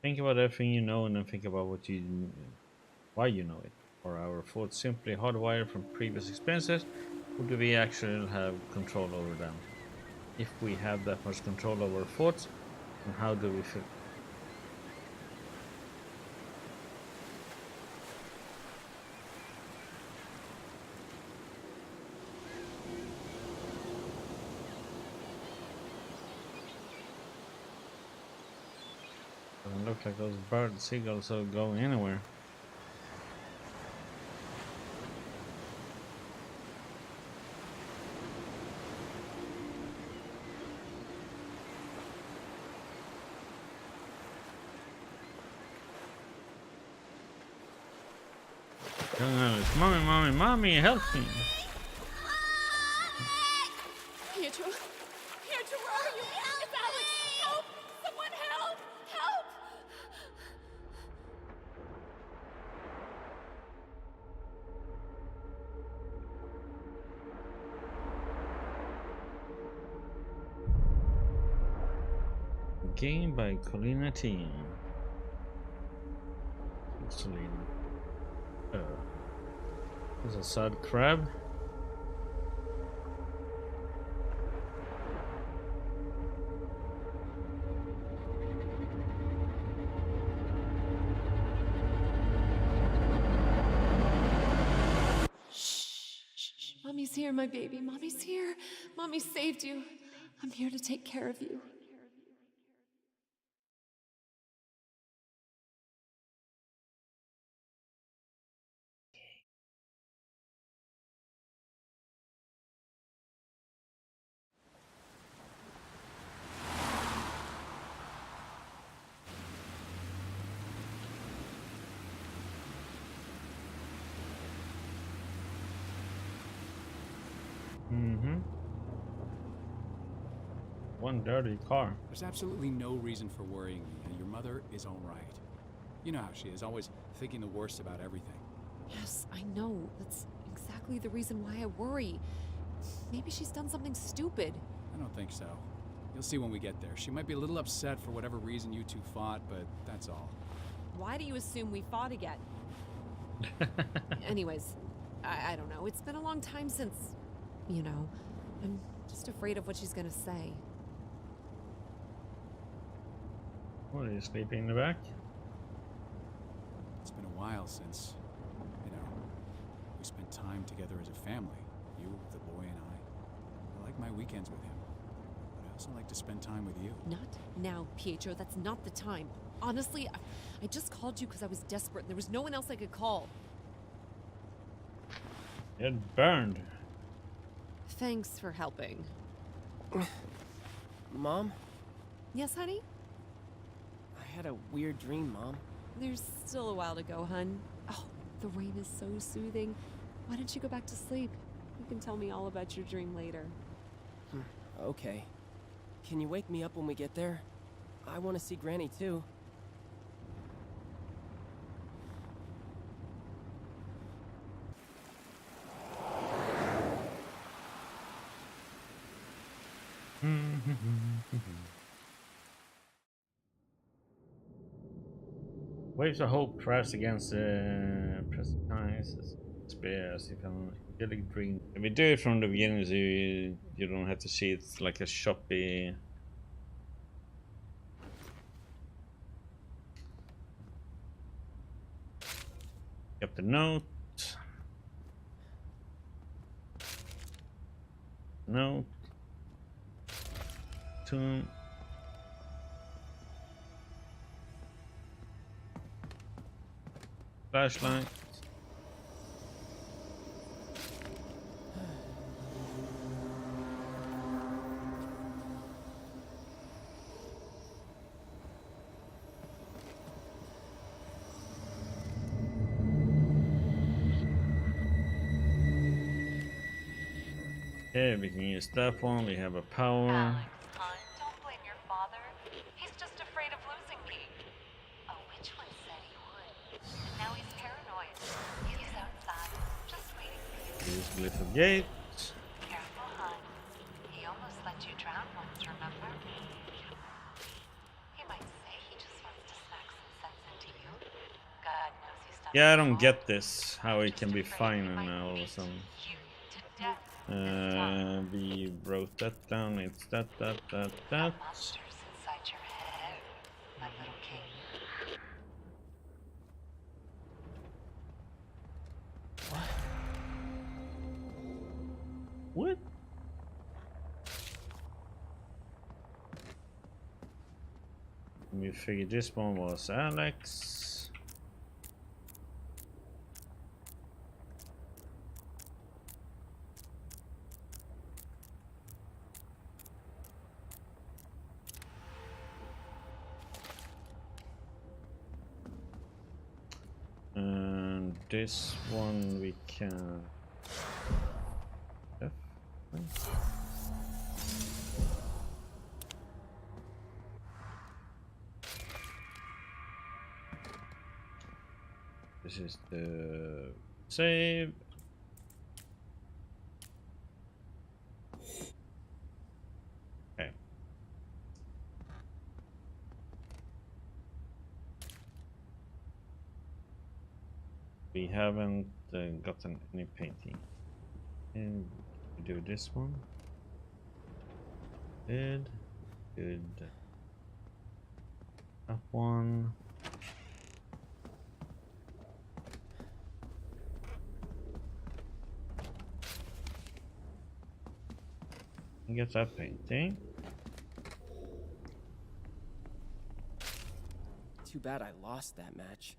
Think about everything you know and then think about why you know it. Are our thoughts simply hardwired from previous experiences, or do we actually have control over them? If we have that much control over our thoughts, then how do we feel? Doesn't look like those bird seagulls are going anywhere. It's mommy, mommy, mommy, help me! Pietro! Pietro, where are you? It's Alex! Help! Someone help! Help! Game by Colina team. Colina. There's a sad crab. Shh. Mommy's here, my baby. Mommy's here. Mommy saved you. I'm here to take care of you. One dirty car. There's absolutely no reason for worrying me, and your mother is all right. You know how she is, always thinking the worst about everything. Yes, I know. That's exactly the reason why I worry. Maybe she's done something stupid. I don't think so. You'll see when we get there. She might be a little upset for whatever reason you two fought, but that's all. Why do you assume we fought again? Anyways, I don't know. It's been a long time since, you know, I'm just afraid of what she's gonna say. What, are you sleeping in the back? It's been a while since, we spent time together as a family. You, the boy, and I like my weekends with him, but I also like to spend time with you. Not now, Pietro. That's not the time. Honestly, I just called you because I was desperate and there was no one else I could call. It burned. Thanks for helping. Mom? Yes, honey? I had a weird dream, Mom. There's still a while to go, hun. Oh, the rain is so soothing. Why don't you go back to sleep? You can tell me all about your dream later. Okay. Can you wake me up when we get there? I want to see Granny, too. Waves of hope crash against the precipice. Spears. If I'm getting dream. If we do it from the beginning, so you don't have to see it like a choppy. Got the note. Note. Tomb. Flashlight. Okay, we can use that one. We have a power. Alex, hon, don't blame your father. He's just afraid of losing me. A witch once said he would. And now he's paranoid. He's outside, just waiting for you. Use little gate. Careful, hon. He almost let you drown once, remember? He might say he just wants to snack Yeah, I don't get this. How it can be fine and now all of a sudden. You to death. We wrote that down. It's that. Got monsters inside your head, my little king. What? We figured this one was Alex. And this one we can. This is the save. Okay. We haven't gotten any painting. And we do this one. Good. That one. Get that painting. Too bad I lost that match.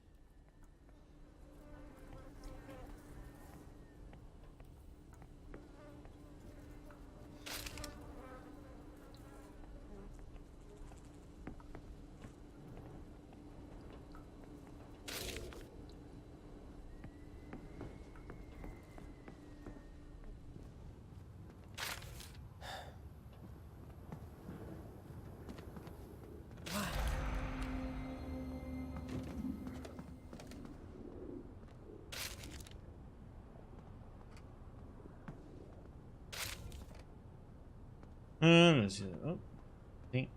Let's see. Oh, paint.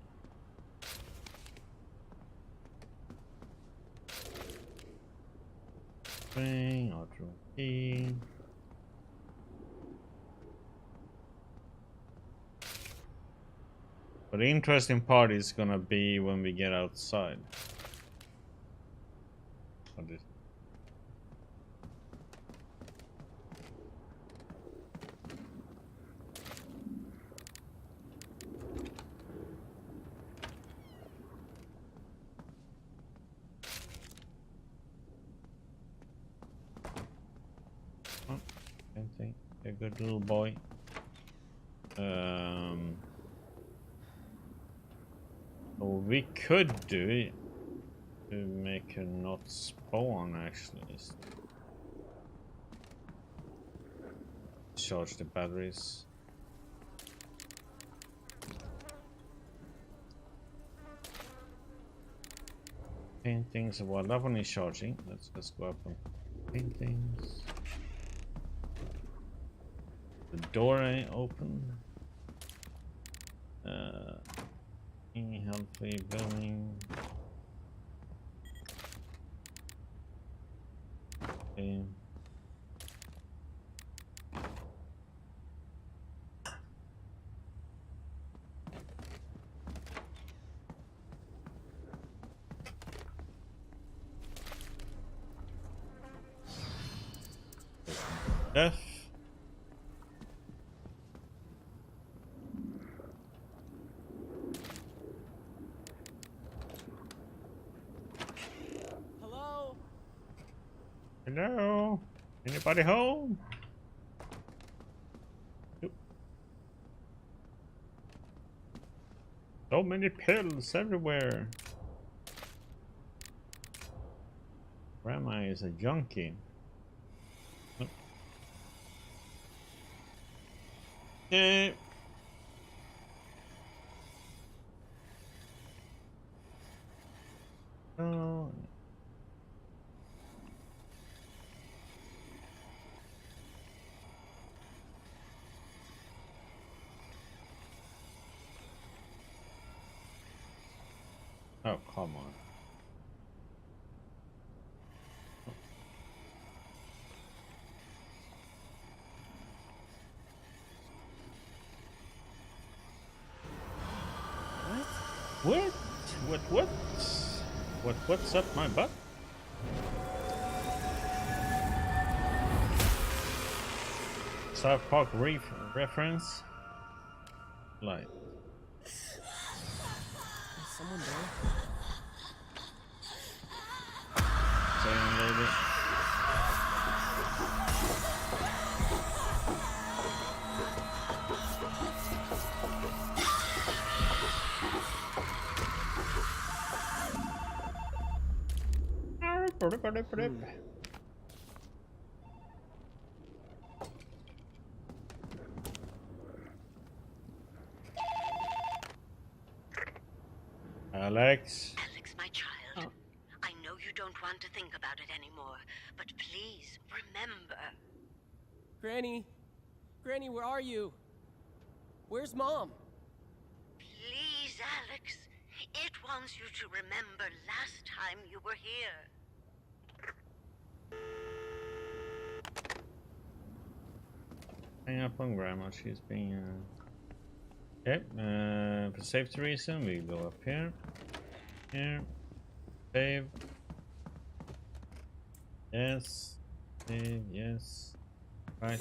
Spring, auto key. But the interesting part is gonna be when we get outside. What is painting? A good little boy. What we could do to make her not spawn actually is charge the batteries. Paintings, while that one is charging, let's just go up on paintings. The door ain't open. Healthy building. Okay. Death. Hello? Hello? Anybody home? Nope. So many pills everywhere. Grandma is a junkie. Nope. Okay. Oh. Oh, come on. What? What? What's up my butt? South Park reference? Like. Is someone there? Saying lady. Alex. Alex, my child, I know you don't want to think about it anymore, but please remember. Granny! Granny, where are you? Where's Mom? Please, Alex. It wants you to remember last time you were here. Hang up on Grandma, she's being okay, for safety reason we go up here. Here. Save. Yes. Save, yes. Right.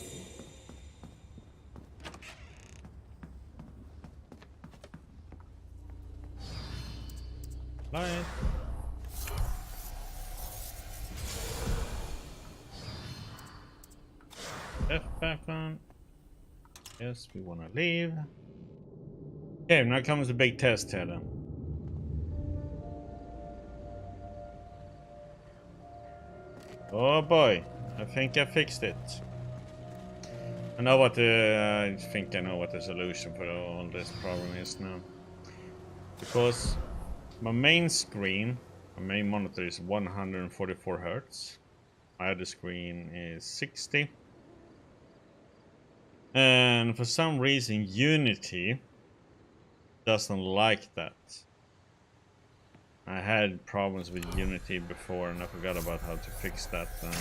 Light. F back on. Yes, we want to leave. Okay, now comes the big test here then. Oh boy, I think I fixed it. I know what I think I know what the solution for all this problem is now. Because my main screen, my main monitor is 144 Hertz. My other screen is 60. And for some reason Unity doesn't like that. I had problems with Unity before and I forgot about how to fix that. And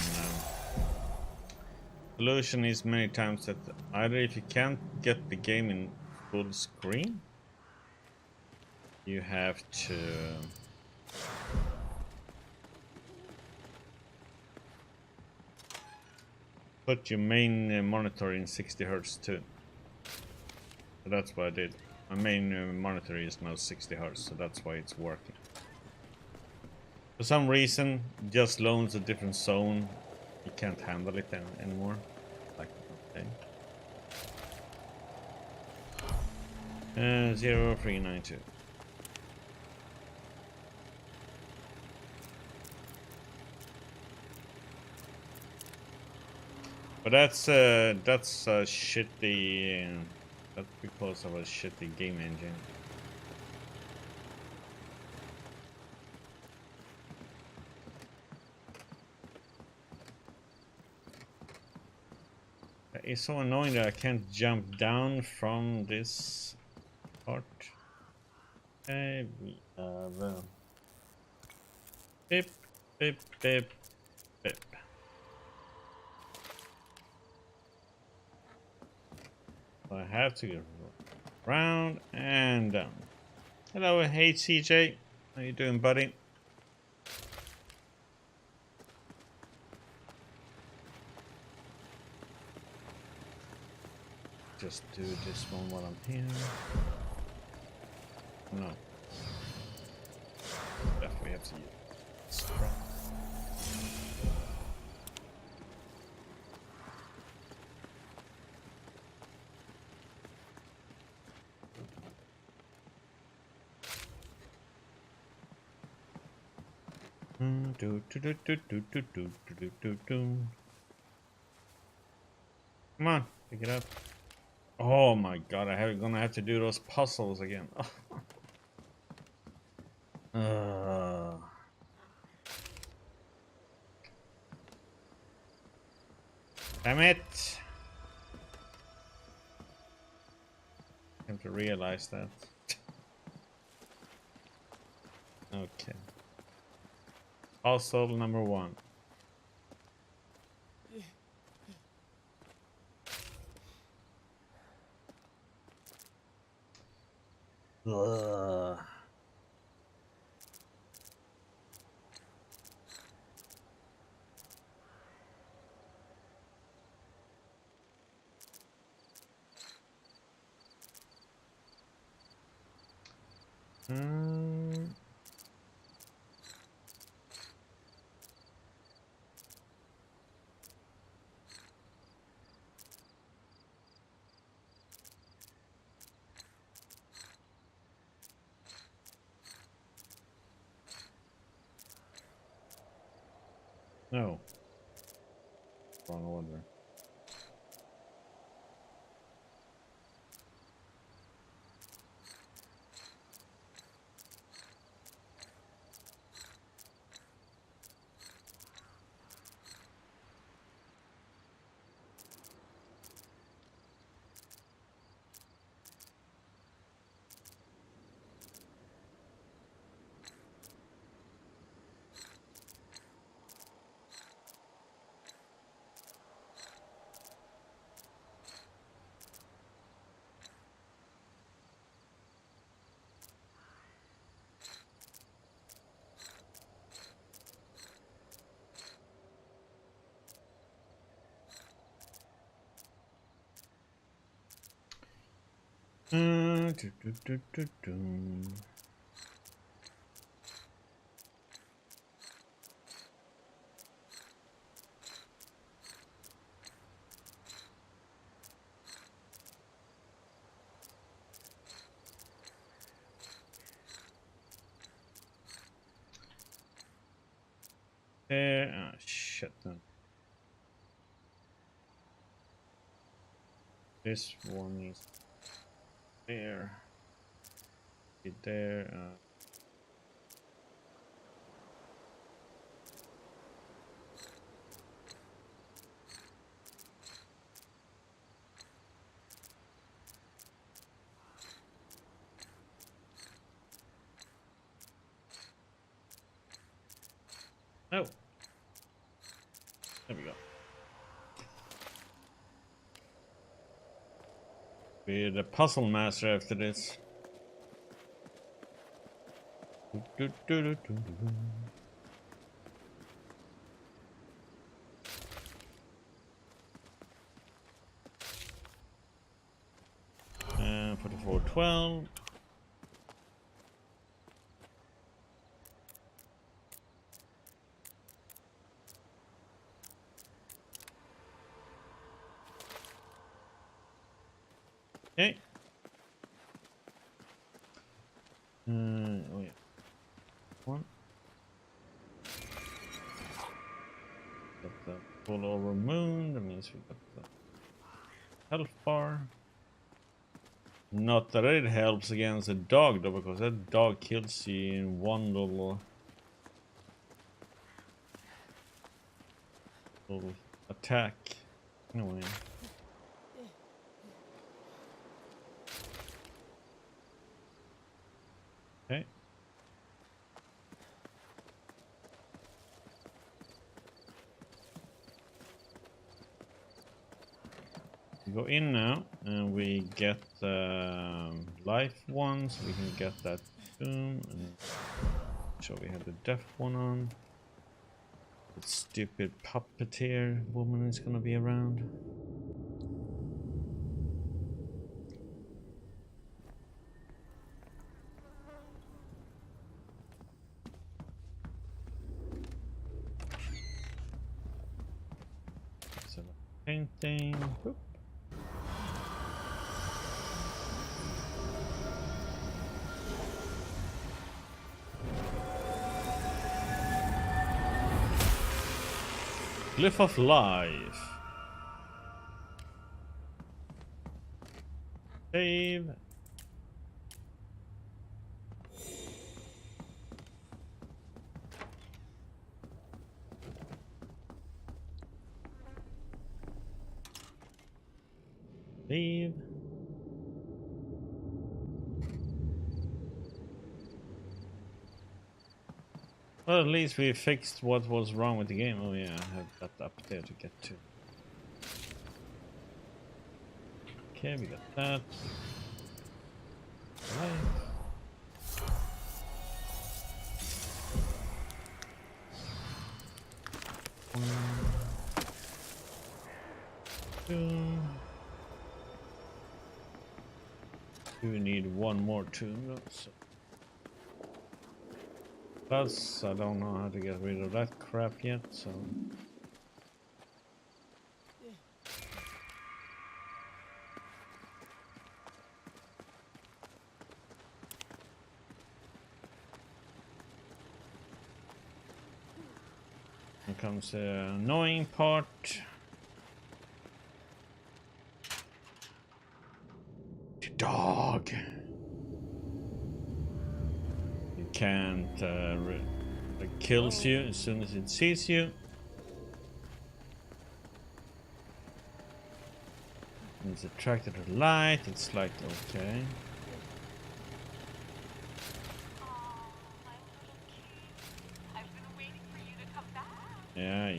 solution is many times that either if you can't get the game in full screen, you have to put your main monitor in 60 Hertz too. So that's what I did. My main monitor is now 60 Hertz, so that's why it's working. For some reason, just loans a different zone. You can't handle it anymore. Like, okay. 0392. But that's a shitty. That's because of a shitty game engine. It's so annoying that I can't jump down from this part. Okay, we have bip, bip, bip, bip. So I have to go round and down. Hello, hey CJ, how you doing, buddy? Just do this one while I'm here. No. Definitely have to use strap. Come on, pick it up. Oh my god, gonna have to do those puzzles again. Damn it! I have to realize that. Okay. Puzzle number 1. Ugh. Mm. No. Wrong order. Do, do, do, do, do. Shit. No. This one is there. It there. Oh. There we go. Be the puzzle master after this. Do, do, do, do, do, do. 4412. Okay. Oh yeah. One. Got the full over moon. That means we got the health bar. Not that it helps against a dog though, because that dog kills you in one little attack. Anyway. Okay. We go in now and we get life ones. We can get that boom and so we have the death one on. That stupid puppeteer woman is gonna be around. So painting. Boop. Glyph of Life. Save. Save. Well, at least we fixed what was wrong with the game. Oh yeah, I have that up there to get to. Okay, we got that. Right. One, two. We need one more tomb. So Plus, I don't know how to get rid of that crap yet, so... Here comes the annoying part. The dog. It can't it kills you as soon as it sees you. And it's attracted to light. It's like okay. Yeah.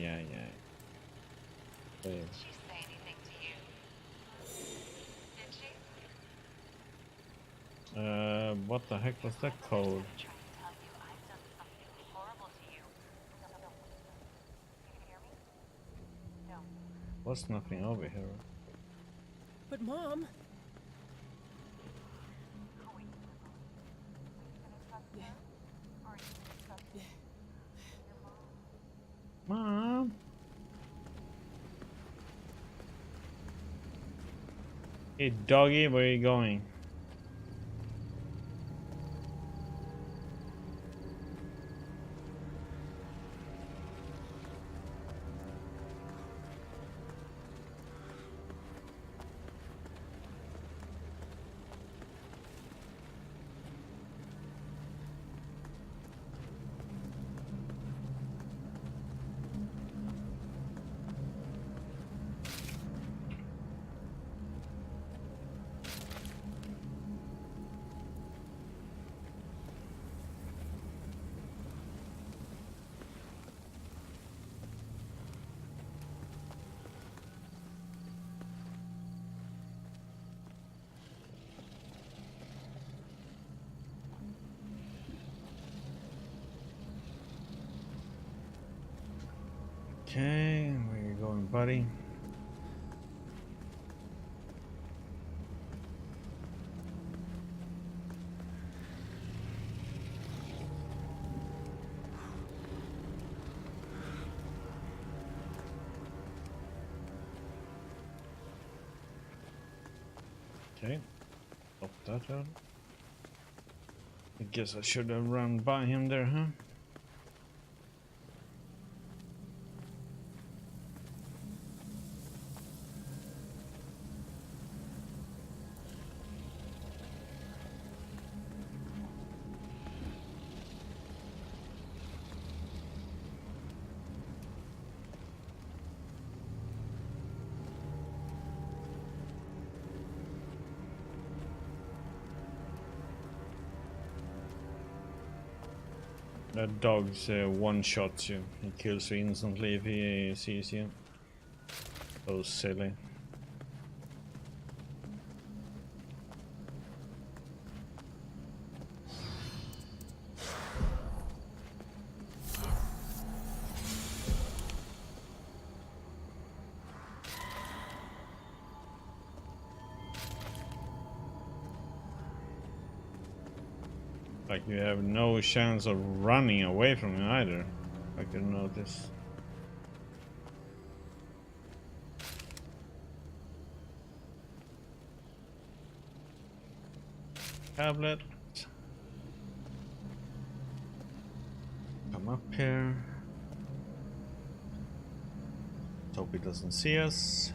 Did she say anything to you? Did she? What the heck was that code? Try to tell you I've done something horrible to you. No. Can you hear me? No. Was nothing over here. But Mom. Oh, wait. Are you gonna trust her? Or are you gonna trust your mom? Mom. Hey doggy, where are you going? Okay, where you going, buddy? Okay, pop that out. I guess I should have run by him there, huh? That dog's one-shots you. He kills you instantly if he sees you. So silly. Like you have no chance of running away from him either. I can notice. Tablet. Come up here. Hope he doesn't see us.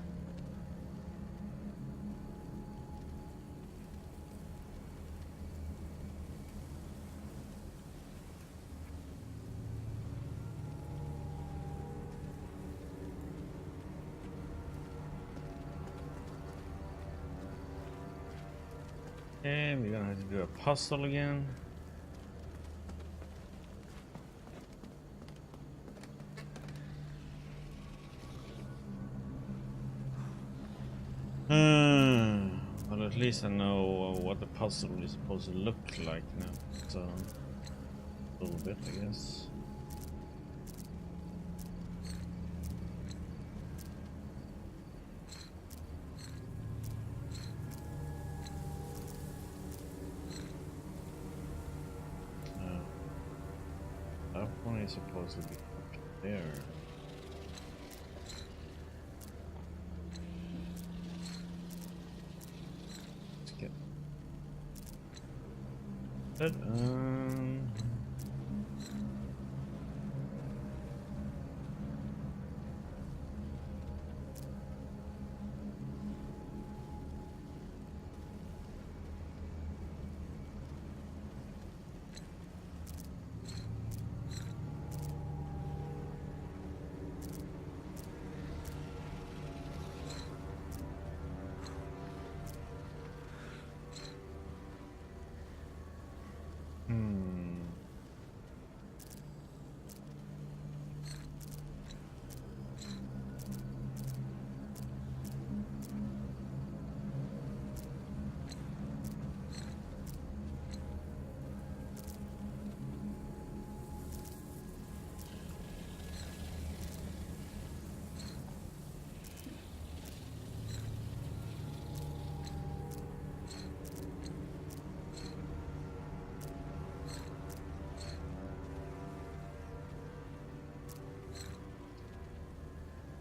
And we're gonna have to do a puzzle again. Well, at least I know what the puzzle is supposed to look like now. So, a little bit, I guess. I supposed to be up there? Let's get that.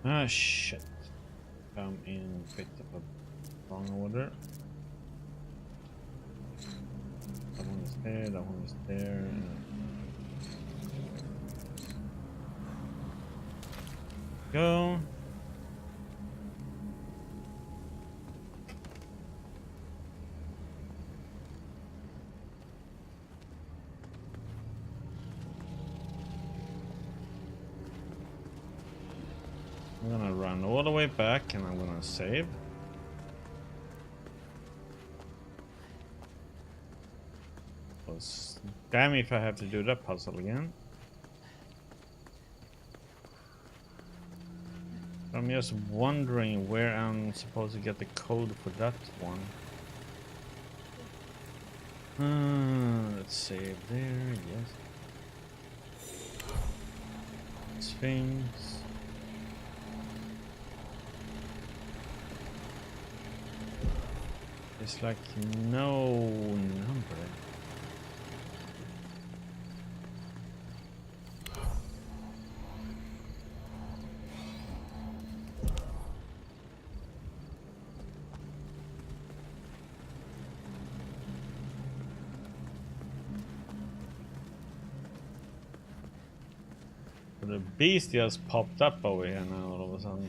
Ah, shit. Come in, picked up a wrong order. That one is there, that one is there. Go. I'm gonna run all the way back and I'm gonna save. Because damn if I have to do that puzzle again. I'm just wondering where I'm supposed to get the code for that one. Let's save there, yes. Sphinx. It's like no number. The beast just popped up over here now all of a sudden.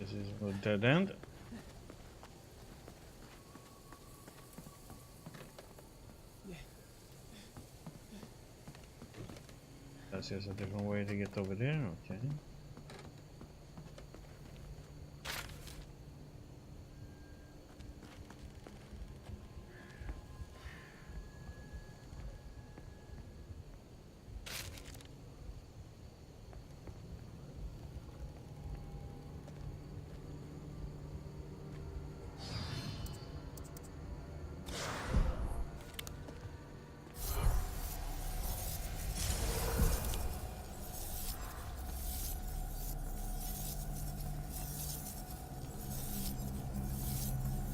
This is a dead end. That's just a different way to get over there, okay.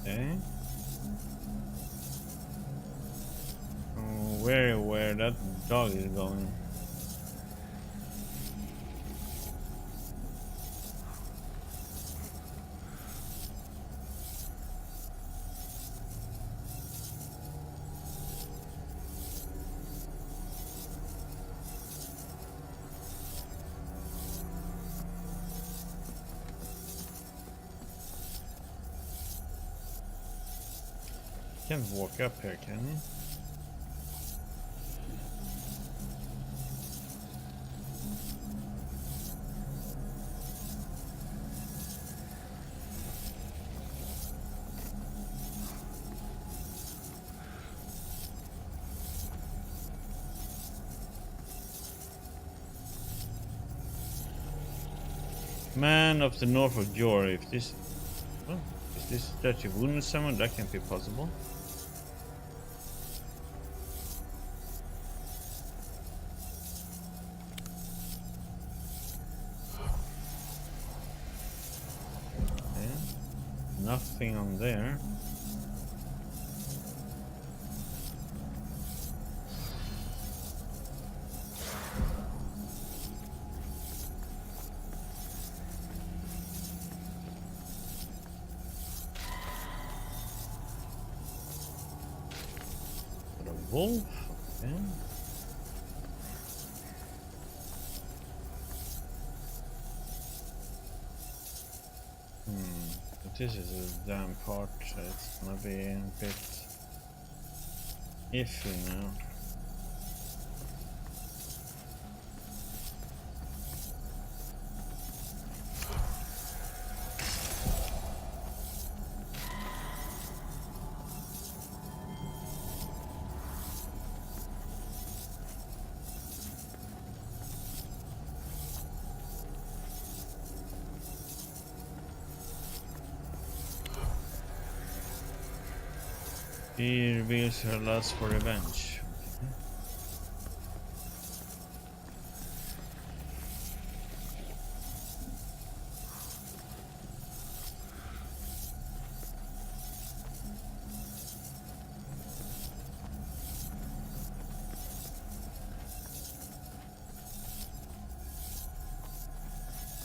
Okay. Oh, where that dog is going? Can't walk up here, can you? Man of the North of Jor, if this Oh, is this that you wounded someone? That can't be possible. Okay. Nothing on there. Wolf. Okay. But this is a damn part, so it's gonna be a bit iffy now. She reveals her lust for revenge.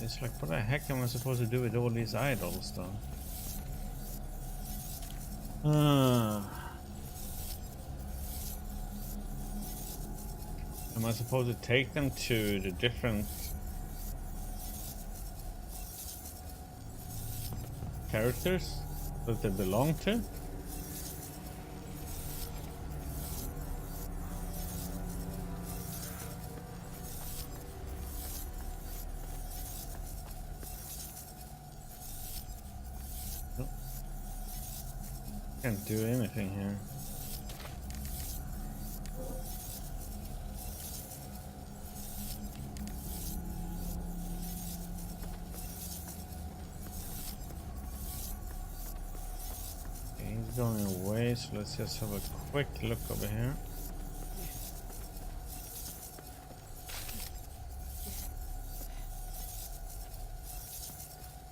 It's like, what the heck am I supposed to do with all these idols, though? Am I supposed to take them to the different characters that they belong to? Nope. Can't do anything here. Going away, so let's just have a quick look over here.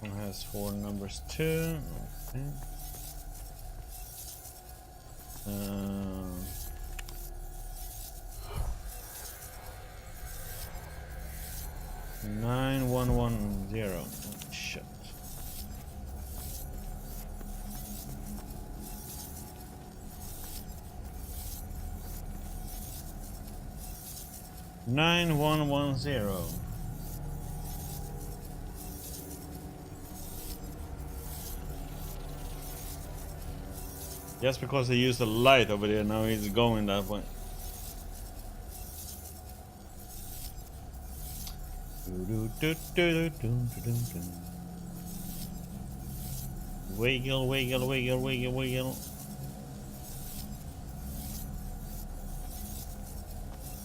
One has 4 numbers too. Okay. 9110. Oh, shit. Nine one one zero. Just because they used the light over there, now he's going that way. Wiggle, wiggle, wiggle, wiggle, wiggle.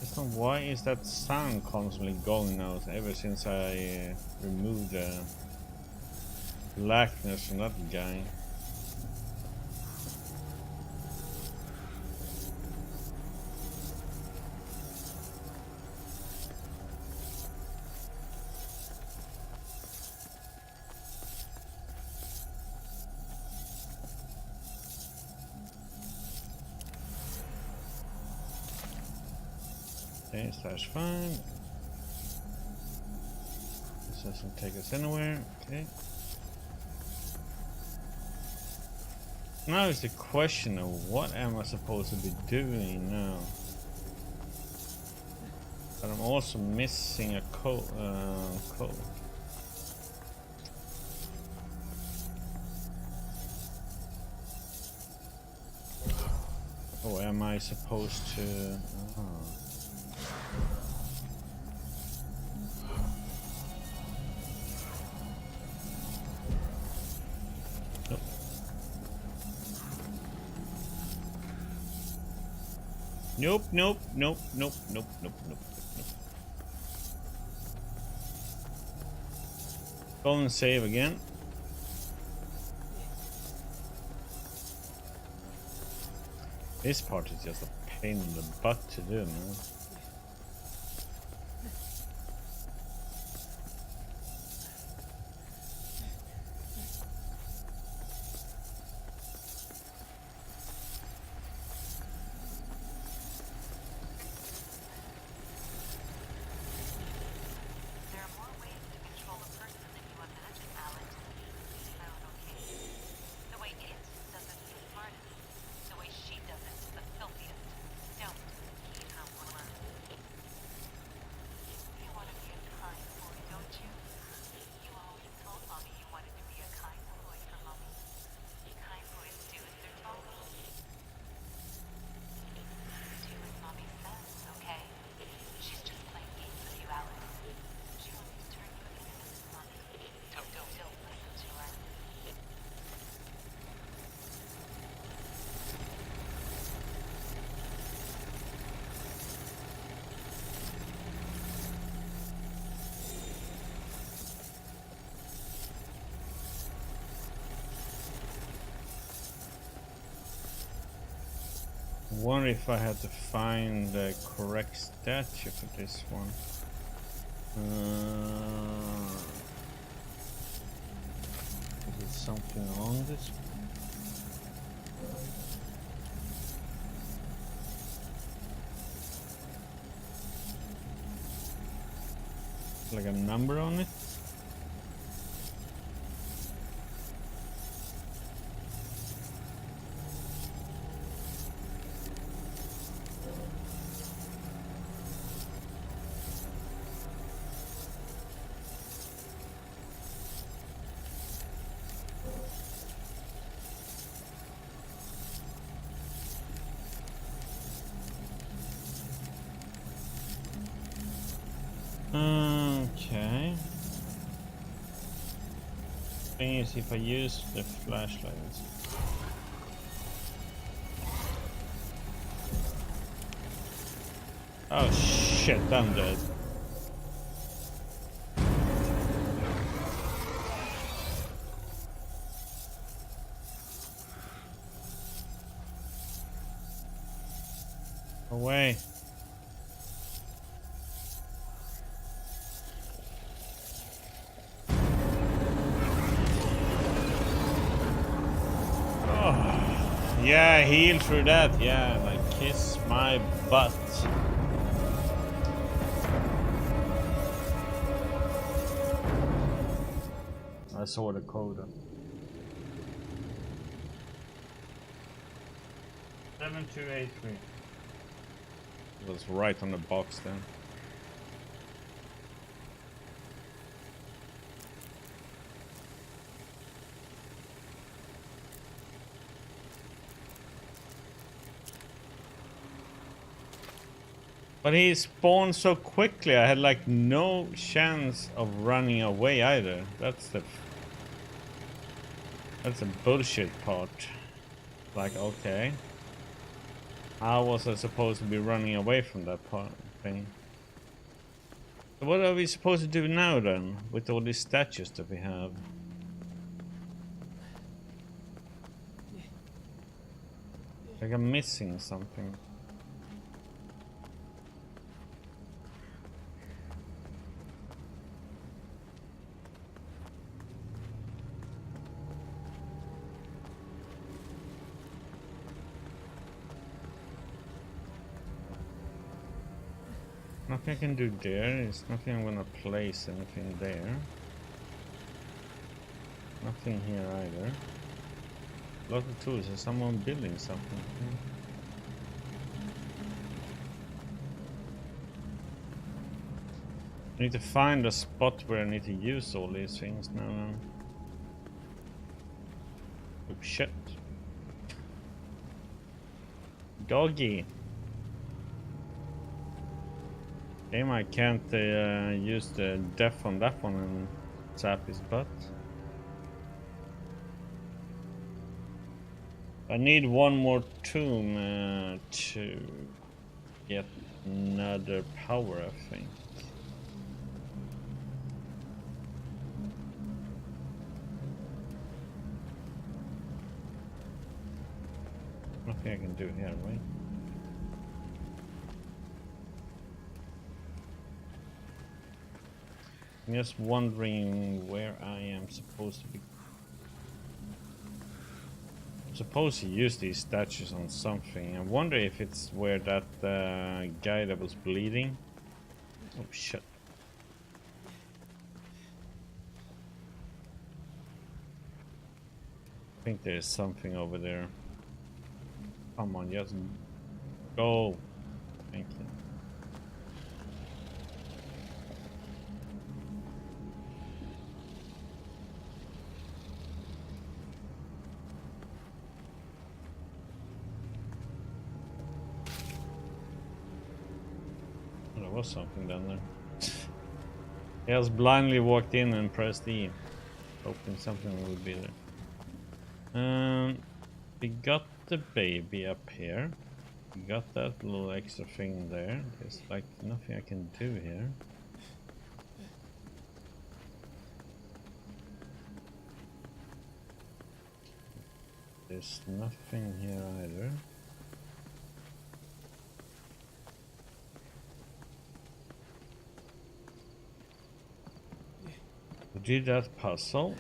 So why is that sound constantly going now? Ever since I removed the blackness from that guy. Okay, so that's fine. This doesn't take us anywhere. Okay. Now is the question of what am I supposed to be doing now? But I'm also missing a code. Oh, am I supposed to? Oh. Nope, nope, nope, nope, nope, nope, nope, nope. Go and save again. This part is just a pain in the butt to do, man. There are more ways to control a person than you imagine, Alex. Sound okay? The way it does it is the smartest. The way she does it is the filthiest. Don't keep her word. You want to be a kind boy, don't you? You always told Mommy you wanted to be a kind boy for Mommy. Kind boys do as they're told. Do as Mommy says, okay? She's just playing games with you, Alex. She wants to turn you against Mommy. Don't listen to her. I wonder if I had to find the correct statue for this one. Is it something on this? Like a number on it? Okay. Thing is, if I use the flashlight, oh shit, I'm dead. Away. Yeah, heal through that. Yeah, like kiss my butt. I saw the code. 7283. It was right on the box then. But he spawned so quickly, I had like no chance of running away either. That's the bullshit part. Like, okay. How was I supposed to be running away from that part thing? So what are we supposed to do now then, with all these statues that we have? Like I'm missing something. Nothing I can do there. There's nothing I'm gonna place anything there. Nothing here either. A lot of tools. Is someone building something? I need to find a spot where I need to use all these things now. Oh shit. Doggy. Damn, I can't use the def on that one and tap his butt. I need one more tomb to get another power, I think. Nothing I can do here, right? I'm just wondering where I am supposed to be. I'm supposed to use these statues on something. I wonder if it's where that guy that was bleeding. Oh shit. I think there's something over there. Come on, just go. Thank you. There was something down there. He just blindly walked in and pressed E, hoping something would be there. We got the baby up here. We got that little extra thing there. There's like nothing I can do here. There's nothing here either. We did that puzzle.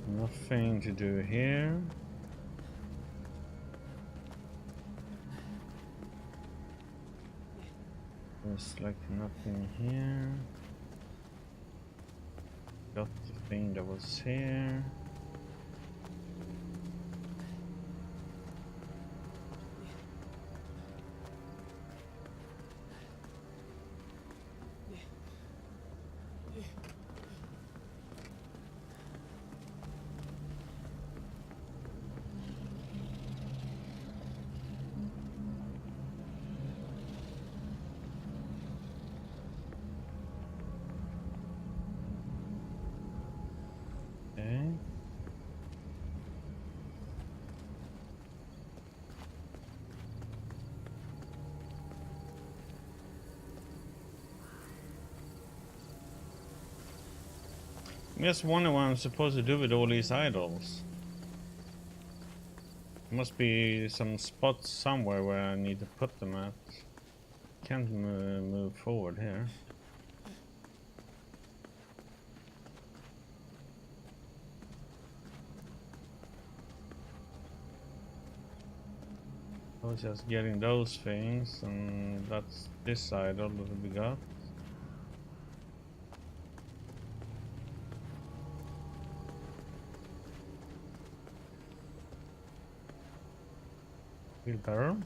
Nothing to do here. There's like nothing here. Got the thing that was here. Okay. I just wonder what I'm supposed to do with all these idols. There must be some spots somewhere where I need to put them at. Can't move forward here. I was just getting those things, and that's this idol that we got. Feel better.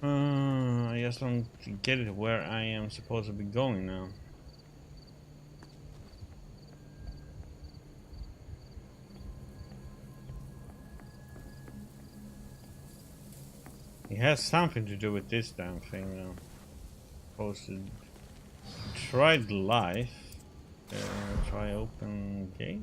I just don't get it where I am supposed to be going now. It has something to do with this damn thing now. Supposed to try life. Try open gate.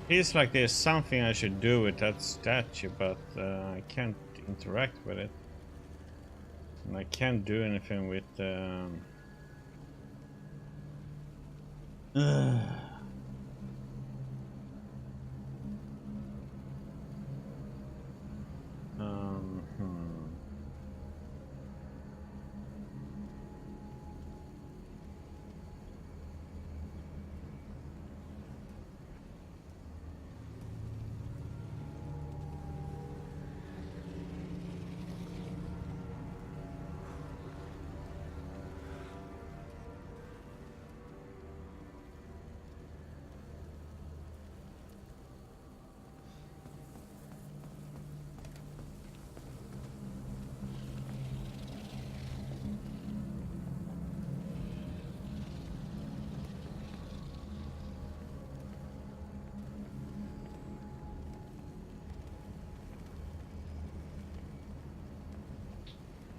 Feels like there's something I should do with that statue, but I can't interact with it. And I can't do anything with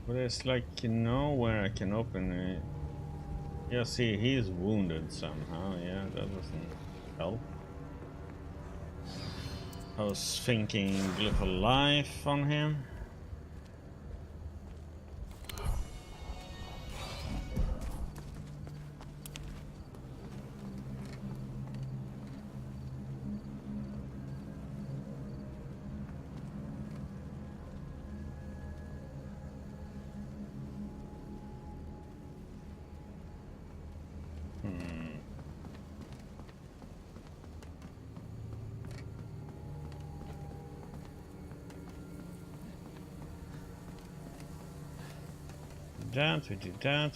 But it's like nowhere I can open it. Yeah, see, he's wounded somehow. Yeah, that doesn't help. I was thinking Glyph life on him.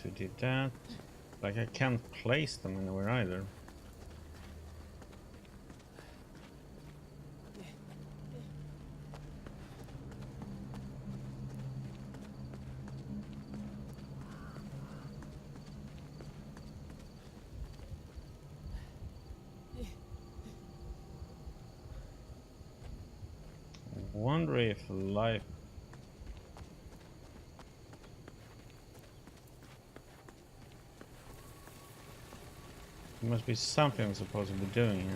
We did that. Like I can't place them anywhere either. Wonder if life. There must be something I'm supposed to be doing here.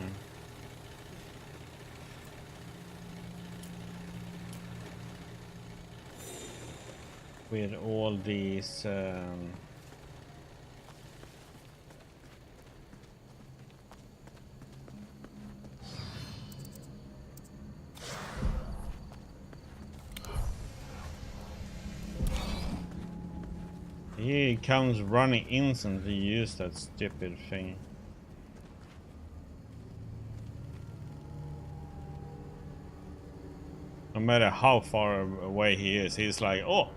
With all these he comes running instantly, use that stupid thing. No matter how far away he is, he's like, oh!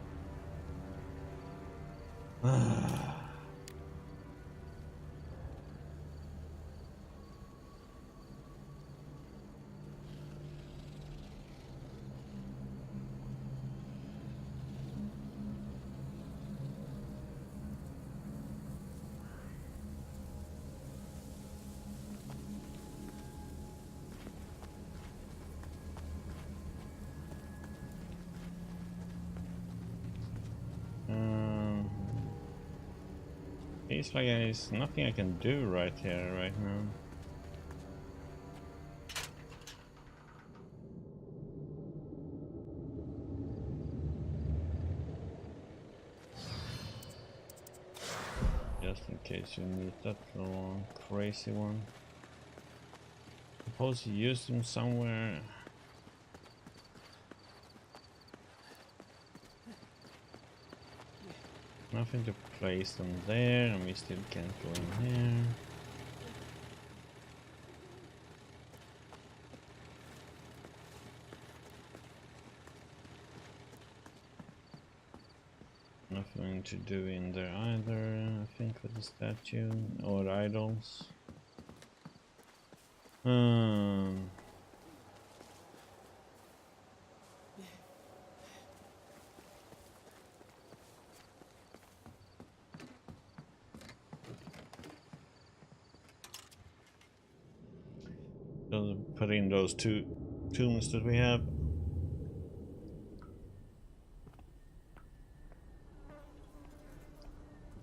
It's like there's nothing I can do right here, right now. Just in case you meet that little crazy one. Suppose you use them somewhere. Nothing to place them there, and we still can't go in here. Nothing to do in there either, I think, with the statue or idols. Put in those two tombs that we have.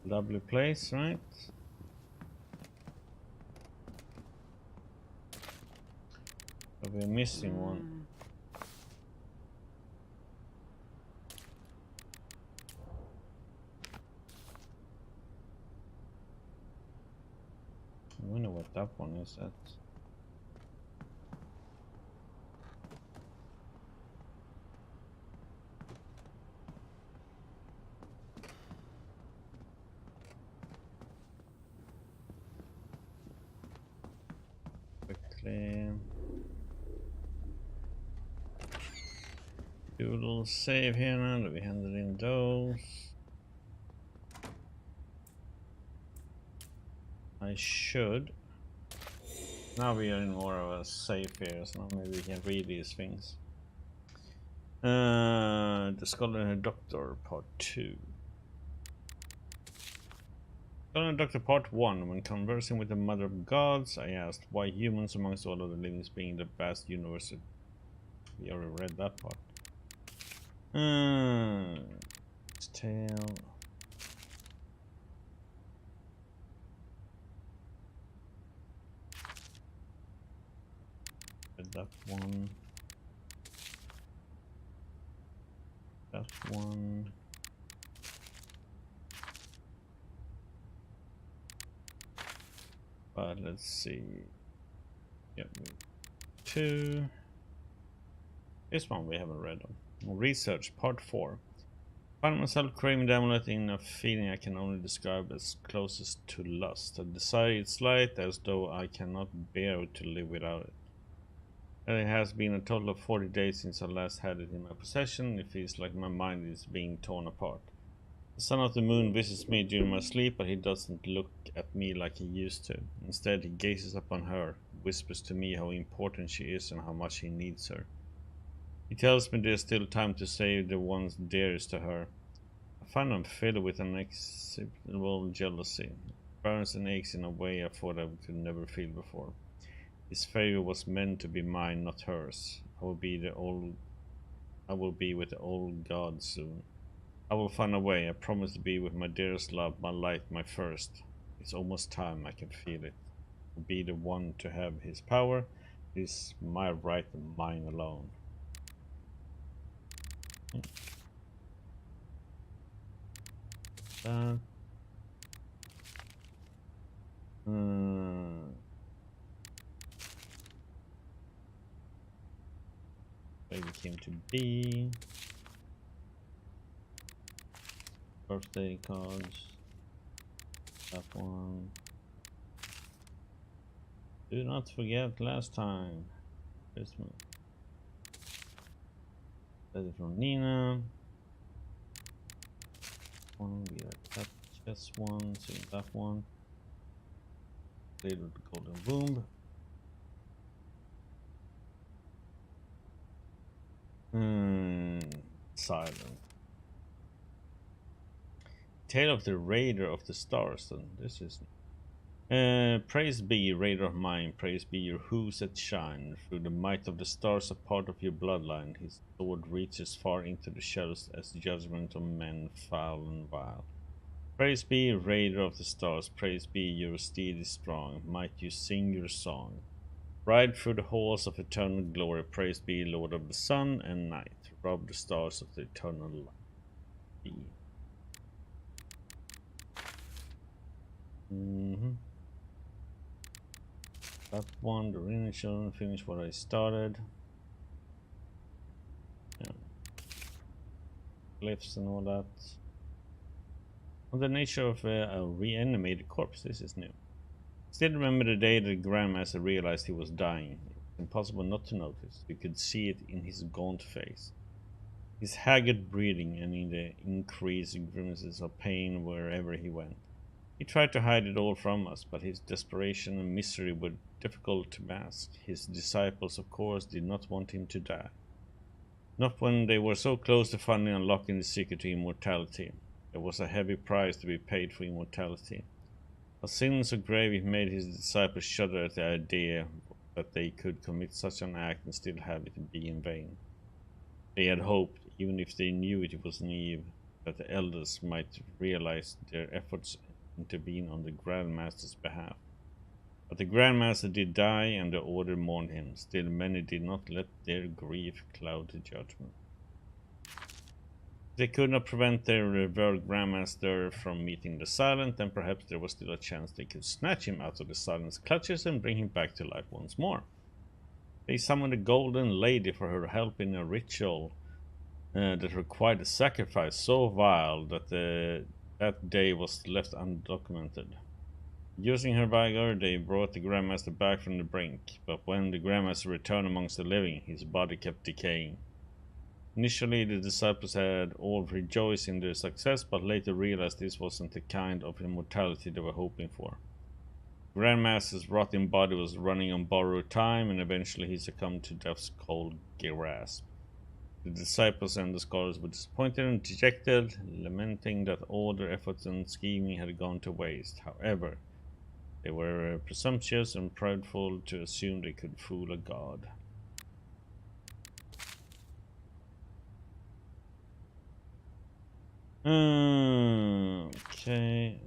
Lovely place, right? But we're missing one. I wonder what that one is at. Do a little save here now that we handed in those. I should. Now we are in more of a safe here, so now maybe we can read these things. The Scholar and the Doctor, Part 2. Scholar and Doctor, Part 1. When conversing with the Mother of Gods, I asked why humans amongst all of the living being the vast universe. We already read that part. Tail. That one. That one. But let's see. Yep. 2. This one we haven't read on. Research part 4. Find myself craving the amulet in a feeling I can only describe as closest to lust. A desire it's light, as though I cannot bear to live without it. It has been a total of 40 days since I last had it in my possession. It feels like my mind is being torn apart. The son of the moon visits me during my sleep, but he doesn't look at me like he used to. Instead, he gazes upon her, whispers to me how important she is and how much he needs her. He tells me there's still time to save the ones dearest to her. I find I'm filled with an unacceptable jealousy. It burns and aches in a way I thought I could never feel before. His favor was meant to be mine, not hers. I will be with the old god soon. I will find a way. I promise to be with my dearest love, my light, my first. It's almost time, I can feel it. To be the one to have his power is my right and mine alone. Baby came to be. Birthday cards. That one. Do not forget last time. Christmas. Letter from Nina. One, we got that chest one, so that one. Played with the golden womb. Silent. Tale of the Raider of the Stars. And this is praise be, Raider of mine, praise be your hooves that shine. Through the might of the stars, a part of your bloodline, his sword reaches far into the shadows as judgment of men foul and vile. Praise be, Raider of the Stars, praise be, your steed is strong, might you sing your song. Ride through the halls of eternal glory, praise be, Lord of the sun and night, rob the stars of the eternal light. That one, the initial, finish what I started. Yeah. Glyphs and all that. On the nature of a reanimated corpse, this is new. Still remember the day the Grandmaster realized he was dying. It was impossible not to notice. You could see it in his gaunt face, his haggard breathing, and in the increased grimaces of pain wherever he went. He tried to hide it all from us, but his desperation and misery were difficult to mask. His disciples, of course, did not want him to die. Not when they were so close to finally unlocking the secret to immortality. There was a heavy price to be paid for immortality. A sin so grave it made his disciples shudder at the idea that they could commit such an act and still have it be in vain. They had hoped, even if they knew it was naive, that the elders might realize their efforts intervene on the Grandmaster's behalf. But the Grandmaster did die, and the Order mourned him. Still, many did not let their grief cloud the judgment. They could not prevent their revered Grandmaster from meeting the Silent, then perhaps there was still a chance they could snatch him out of the Silent's clutches and bring him back to life once more. They summoned a Golden Lady for her help in a ritual that required a sacrifice so vile that that day was left undocumented. Using her vigor, they brought the Grandmaster back from the brink, but when the Grandmaster returned amongst the living, his body kept decaying. Initially, the disciples had all rejoiced in their success, but later realized this wasn't the kind of immortality they were hoping for. Grandmaster's rotten body was running on borrowed time, and eventually he succumbed to death's cold grasp. The disciples and the scholars were disappointed and dejected, lamenting that all their efforts and scheming had gone to waste. However, they were presumptuous and prideful to assume they could fool a god. Okay.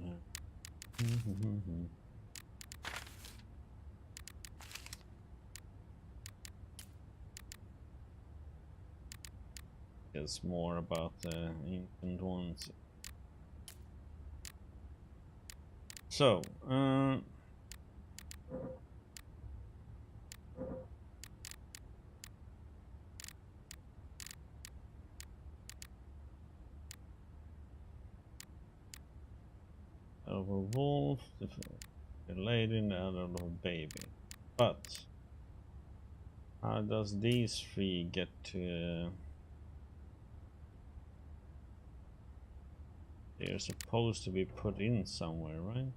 It's more about the ancient ones. So, of a wolf, the lady, and the other of a baby. But how does these three get to? They're supposed to be put in somewhere, right?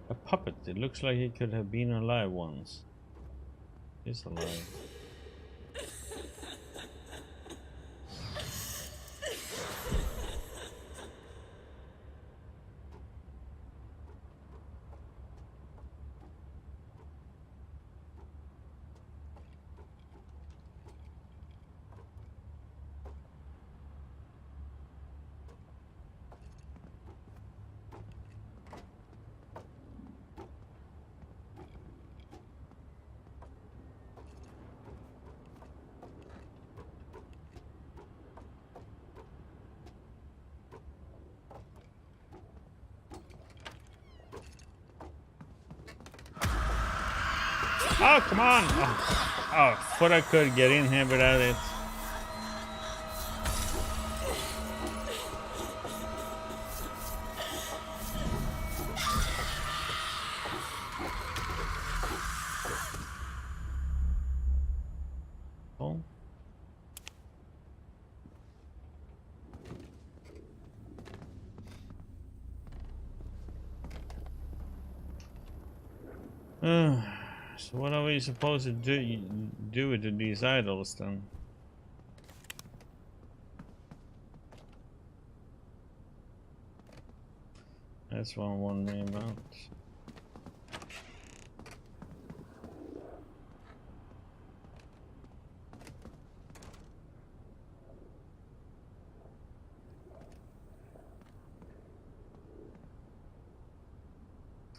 A puppet. It looks like he could have been alive once. He's alive. Oh, come on! Oh, thought I could get in here without it. Oh. So what are we supposed to do with these idols then? That's what I'm wondering about.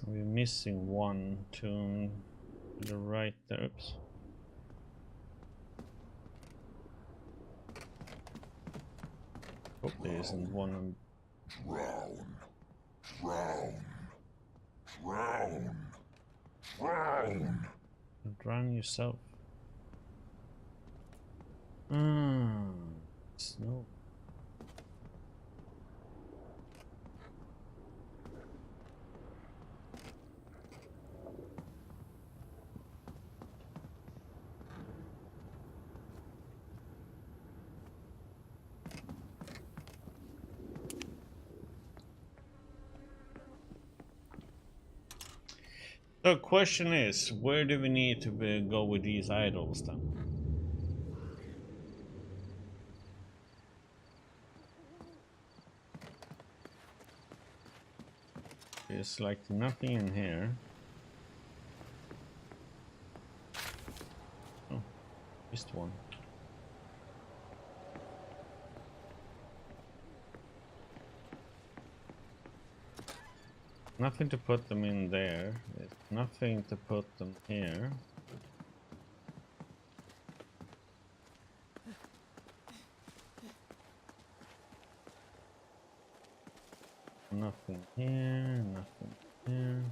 We're missing one tomb to the right there. Oops. Hope there isn't one. Drown. Drown. Drown. Drown. Drown yourself. Snow. The question is, where do we need to go with these idols then? There's like nothing in here. Oh, missed one. Nothing to put them in there. There's nothing to put them here. Nothing here, nothing here.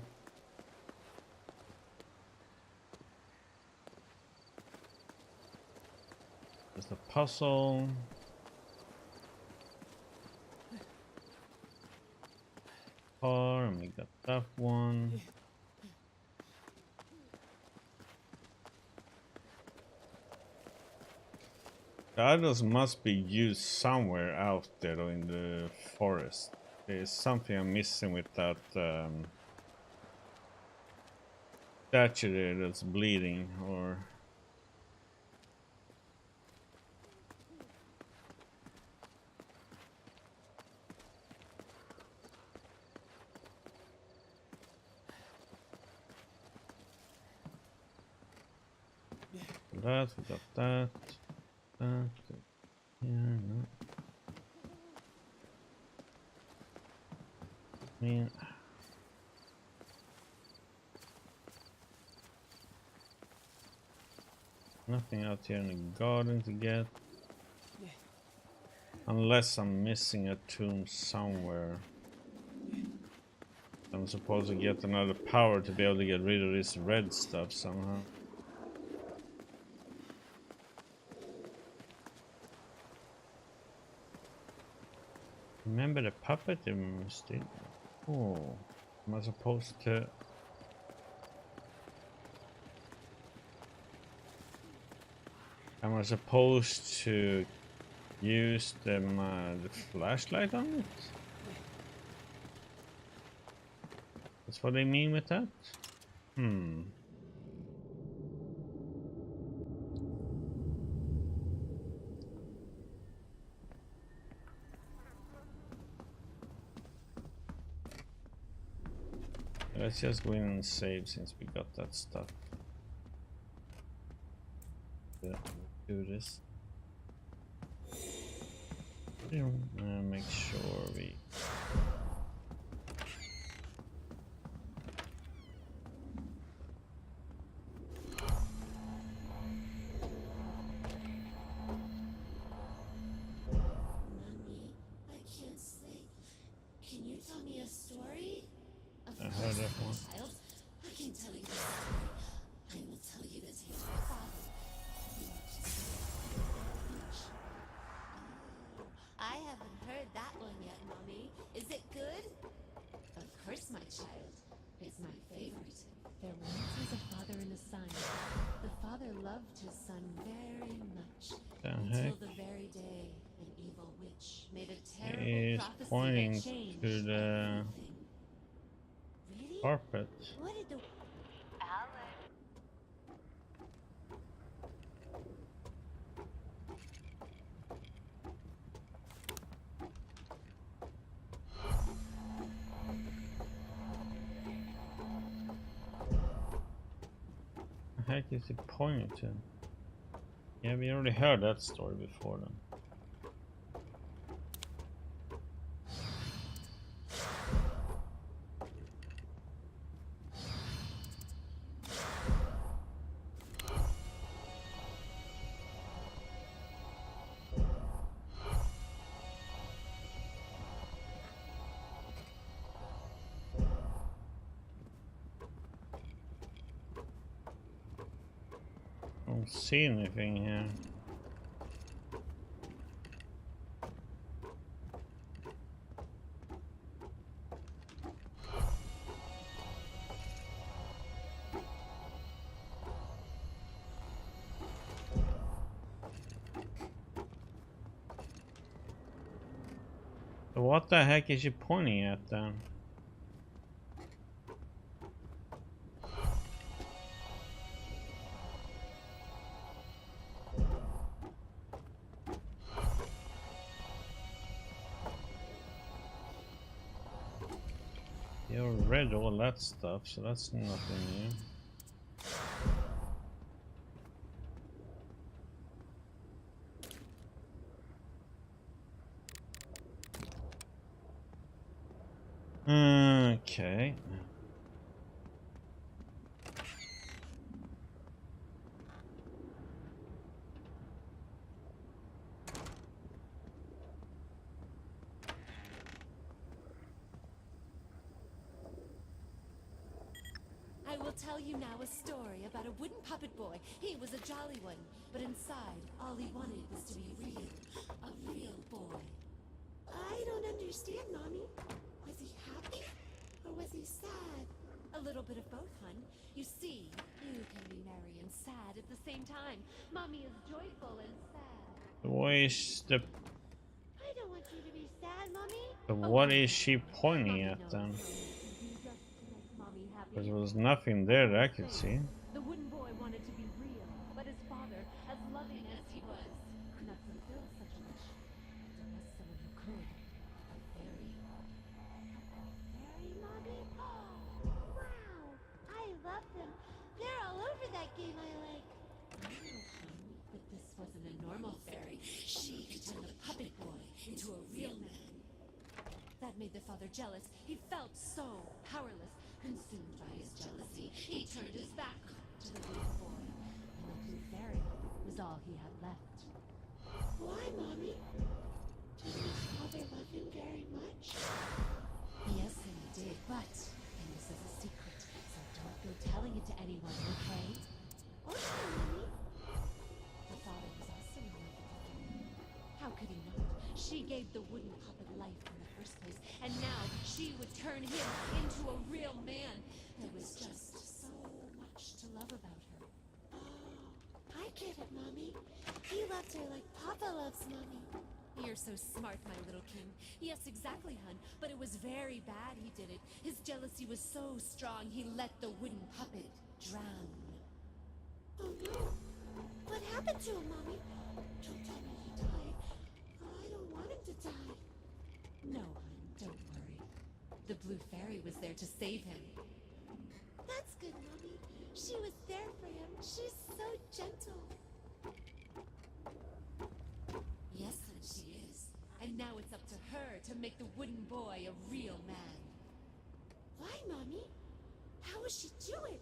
There's a puzzle. And we got that one. The idols must be used somewhere out there in the forest. There's something I'm missing with that statue there that's bleeding, or that, we got that. That. Yeah, no. I mean, nothing out here in the garden to get. Unless I'm missing a tomb somewhere. I'm supposed to get another power to be able to get rid of this red stuff somehow. Remember the puppet? Oh, am I supposed to? Am I supposed to use the flashlight on it? That's what they mean with that? Let's just go in and save since we got that stuff. Yeah, do this. Make sure we... I can't sleep. Can you tell me a story? Of I heard course, that one. child. I can tell you the story. I will tell you the tale of my father. I haven't heard that one yet, Mommy. Is it good? Of course, my child. It's my favorite. There once was a father and a son. The father loved his son very much. Until the very day an evil witch made a terrible He's prophecy pointing that changed to the everything. Really? carpet. What did the... Alex. The heck is he pointing to? Yeah, we already heard that story before then. I don't see anything here. So what the heck is she pointing at then? You read all that stuff, so that's nothing new. Okay. I will tell you now a story about a wooden puppet boy. He was a jolly one, but inside, all he wanted was to be real. A real boy. I don't understand, Mommy. Was he happy? Or was he sad? A little bit of both, hun. You see, you can be merry and sad at the same time. Mommy is joyful and sad. What is the... I don't want you to be sad, Mommy. What is she pointing at then? Because there was nothing there that I could see. The wooden boy wanted to be real, but his father, as loving as he was, could not fulfill such a wish. There was someone who could. A fairy. Fairy, Mommy? Wow! I love them. They're all over that game I like. jealous. He felt so powerless. Consumed by his jealousy, he turned his back to the wooden boy. And the blue fairy was all he had left. Why, Mommy? Did his father love him very much? Yes, he did, but... And this is a secret, so don't go telling it to anyone, okay? Okay, Mommy. The father was also in love with her. How could he not? She gave the wooden puppet life in the first place, and now she would turn him into a real man. There was just so much to love about her. Oh, I get it, Mommy. He loved her like Papa loves Mommy. You're so smart, my little king. Yes, exactly, hun. But it was very bad he did it. His jealousy was so strong, he let the wooden puppet drown. Oh no. What happened to him, Mommy? Don't tell me he died. I don't want him to die. No, hun, don't worry. The blue fairy was there to save him. That's good, Mommy. She was there for him. She's so gentle. Yes, hun, she is. And now it's up to her to make the wooden boy a real man. Why, Mommy? How will she do it?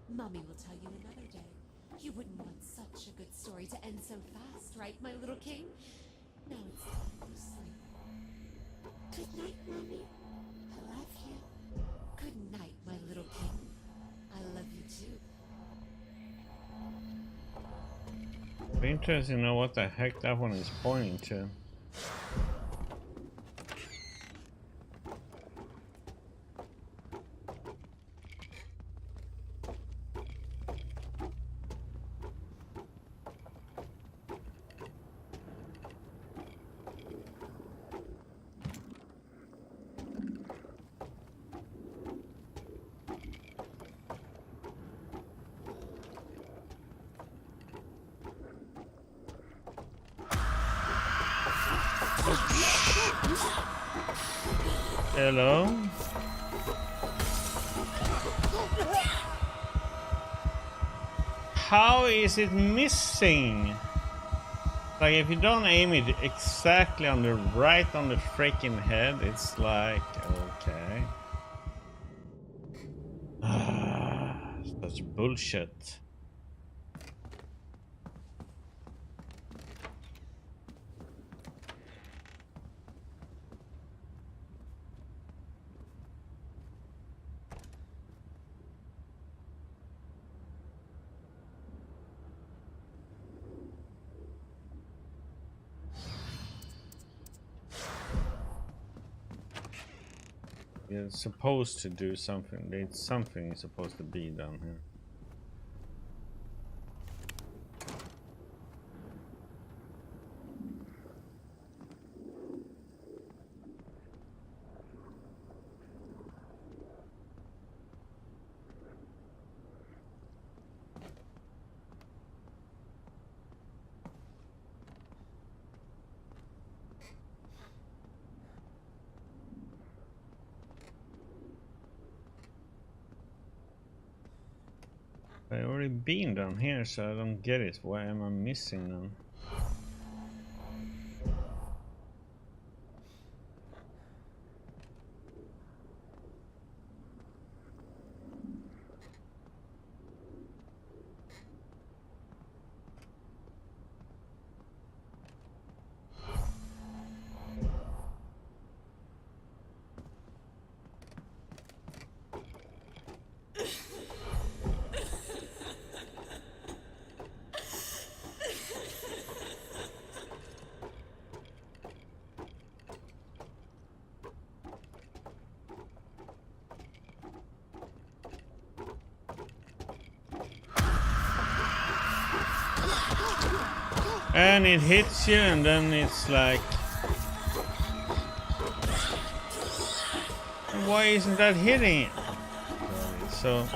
Mommy will tell you another day. You wouldn't want such a good story to end so fast, right, my little king? Now it's time to sleep. Good night, Mommy. I love you. Good night, my little king. I love you too. Be interesting to know what the heck that one is pointing to. Hello? How is it missing? Like, if you don't aim it exactly on the right on the freaking head, it's like, okay. Such bullshit. It's supposed to do something. It's something is supposed to be done here. I already been down here, so I don't get it. Why am I missing them? And it hits you, and then it's like, why isn't that hitting it? So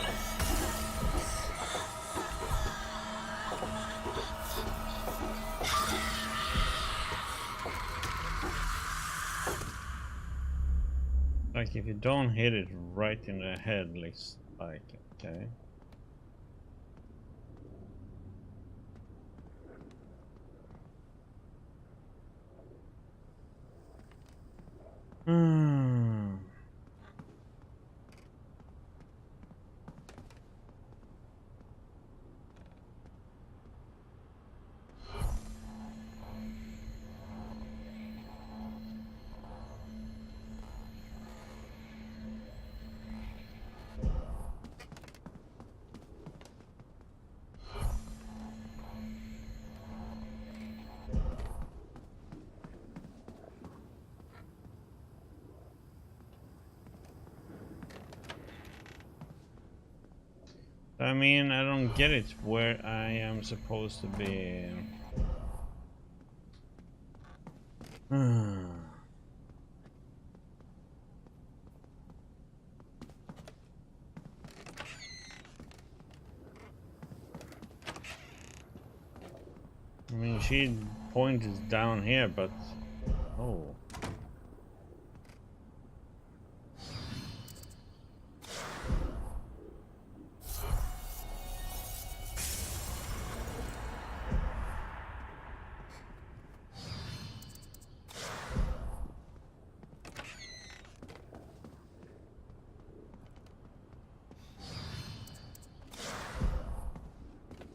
like, if you don't hit it right in the head, like okay. I mean, I don't get it where I am supposed to be. I mean, she point is down here, but oh.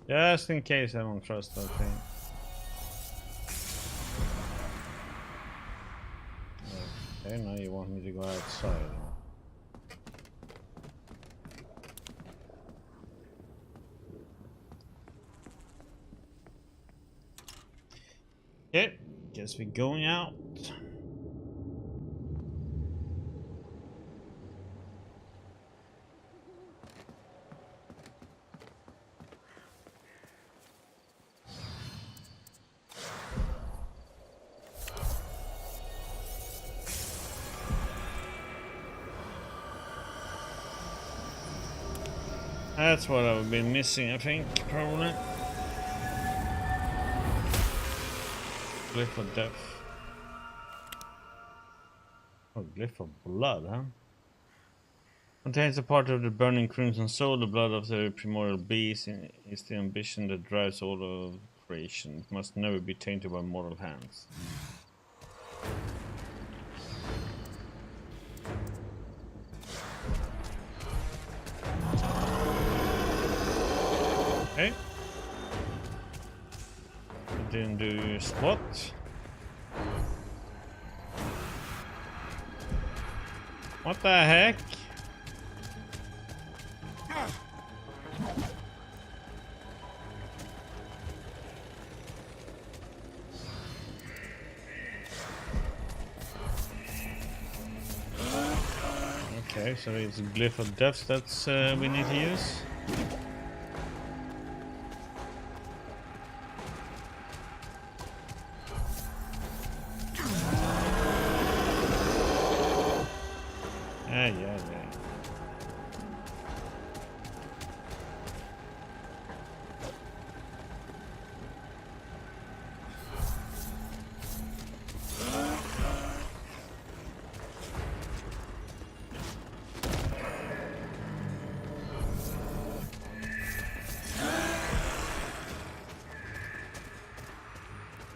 Just in case I don't trust that thing. Okay, now you want me to go outside. Okay, guess we're going out. That's what I've been missing, I think, probably. Glyph of death. Oh, glyph of blood, huh? Contains a part of the burning crimson soul. The blood of the primordial beast is the ambition that drives all of creation. It must never be tainted by mortal hands. Okay. Didn't do your spot. What the heck? Okay, so it's a glyph of death that's we need to use. Yeah.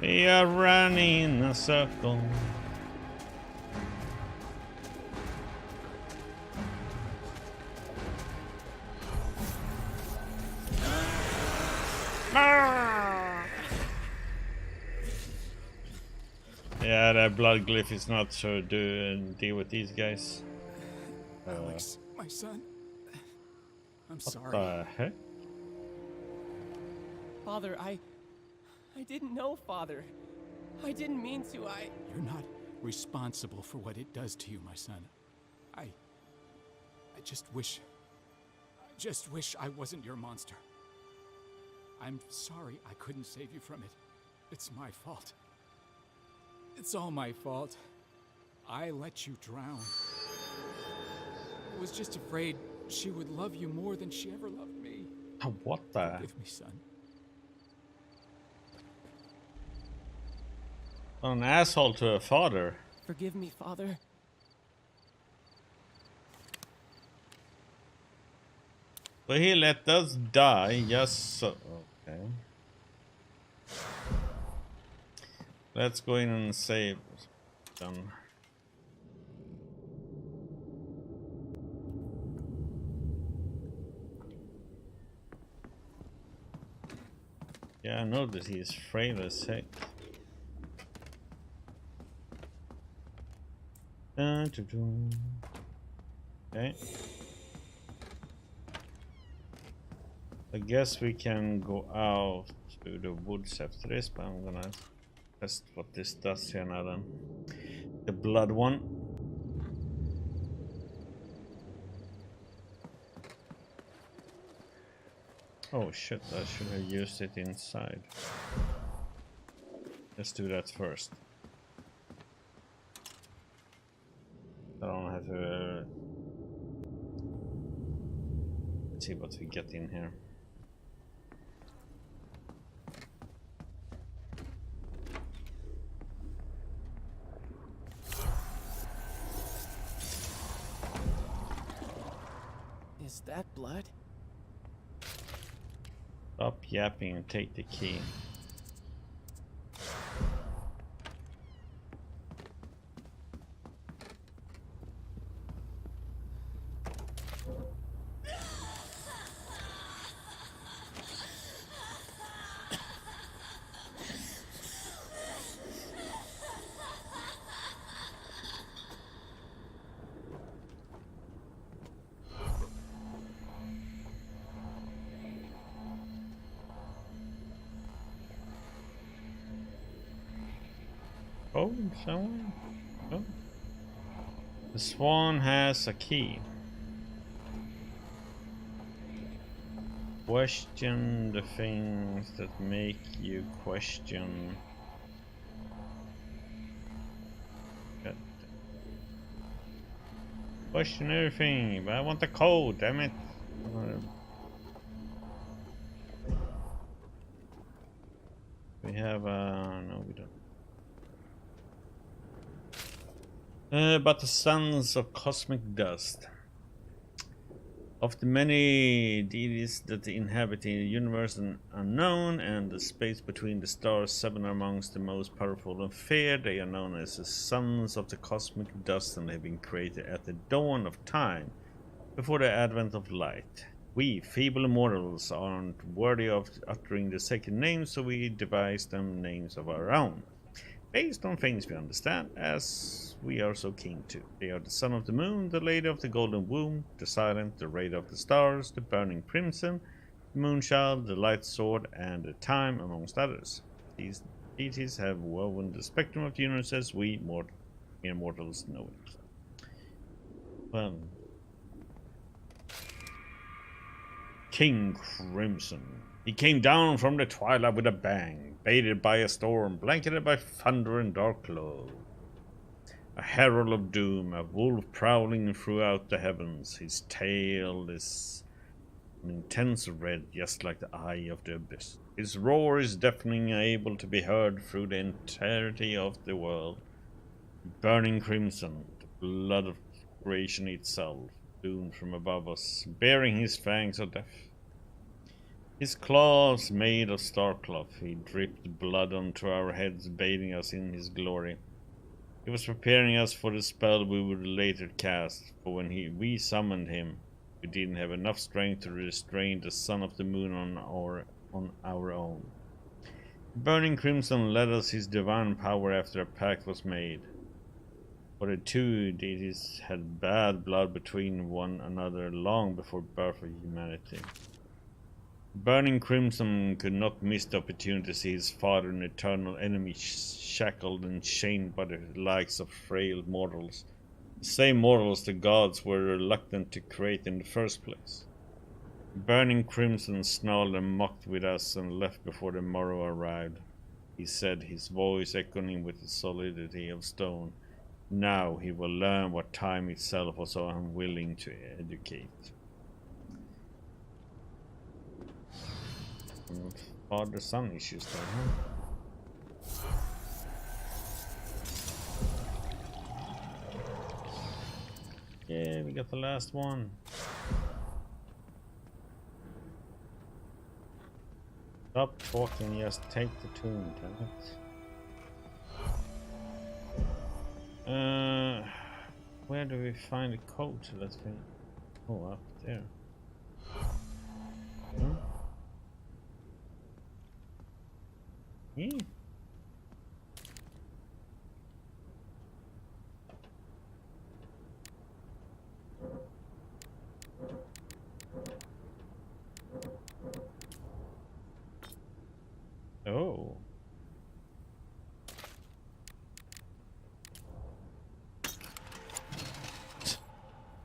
We are running in a circle. Yeah, that blood glyph is not so deal with these guys. Alex, my son. I'm sorry. What the heck? Father, I didn't know, Father. I didn't mean to, You're not responsible for what it does to you, my son. I just wish I wasn't your monster. I'm sorry I couldn't save you from it. It's my fault. It's all my fault. I let you drown. I was just afraid she would love you more than she ever loved me. What the? Forgive me, son. An asshole to a father. Forgive me, Father. But he let us die just so. Okay. Let's go in and save. Done. Yeah, I know that he is frail as heck. Okay. I guess we can go out to the woods after this, but I'm gonna test what this does here now then. The blood one. Oh shit, I should have used it inside. Let's do that first. I don't have to... Let's see what we get in here. Is that blood? Stop yapping and take the key. Oh, someone? Oh. The swan has a key. Question the things that make you question. God. Question everything, but I want the code, damn it. We have no, we don't. But the sons of cosmic dust. Of the many deities that inhabit the universe and unknown and the space between the stars, 7 are amongst the most powerful and feared. They are known as the sons of the cosmic dust, and they have been created at the dawn of time, before the advent of light. We, feeble mortals, aren't worthy of uttering the sacred names, so we devise them names of our own, based on things we understand, as we are so keen to. They are the son of the moon, the lady of the golden womb, the silent, the ray of the stars, the burning crimson, the moonchild, the light sword, and the time, amongst others. These deities have woven the spectrum of the universe as we mere mortals know it. Well, King Crimson. He came down from the twilight with a bang, baited by a storm, blanketed by thunder and dark cloud. A herald of doom, a wolf prowling throughout the heavens. His tail is an intense red, just like the eye of the abyss. His roar is deafening, able to be heard through the entirety of the world. Burning crimson, the blood of creation itself, doomed from above us, bearing his fangs of death. His claws made of starcloth, he dripped blood onto our heads, bathing us in his glory. He was preparing us for the spell we would later cast, for when we summoned him, we didn't have enough strength to restrain the son of the moon on our own. Burning Crimson led us his divine power after a pact was made. For the two deities had bad blood between one another long before birth of humanity. Burning Crimson could not miss the opportunity to see his father and eternal enemy shackled and chained by the likes of frail mortals. The same mortals the gods were reluctant to create in the first place. Burning Crimson snarled and mocked with us and left before the morrow arrived. He said, his voice echoing with the solidity of stone. Now he will learn what time itself was so unwilling to educate. Father-son issues there, huh? Yeah, we got the last one. Stop talking, just take the tune, damn it. Where do we find the code to that thing? Oh, up there. Hmm? Yeah. Oh.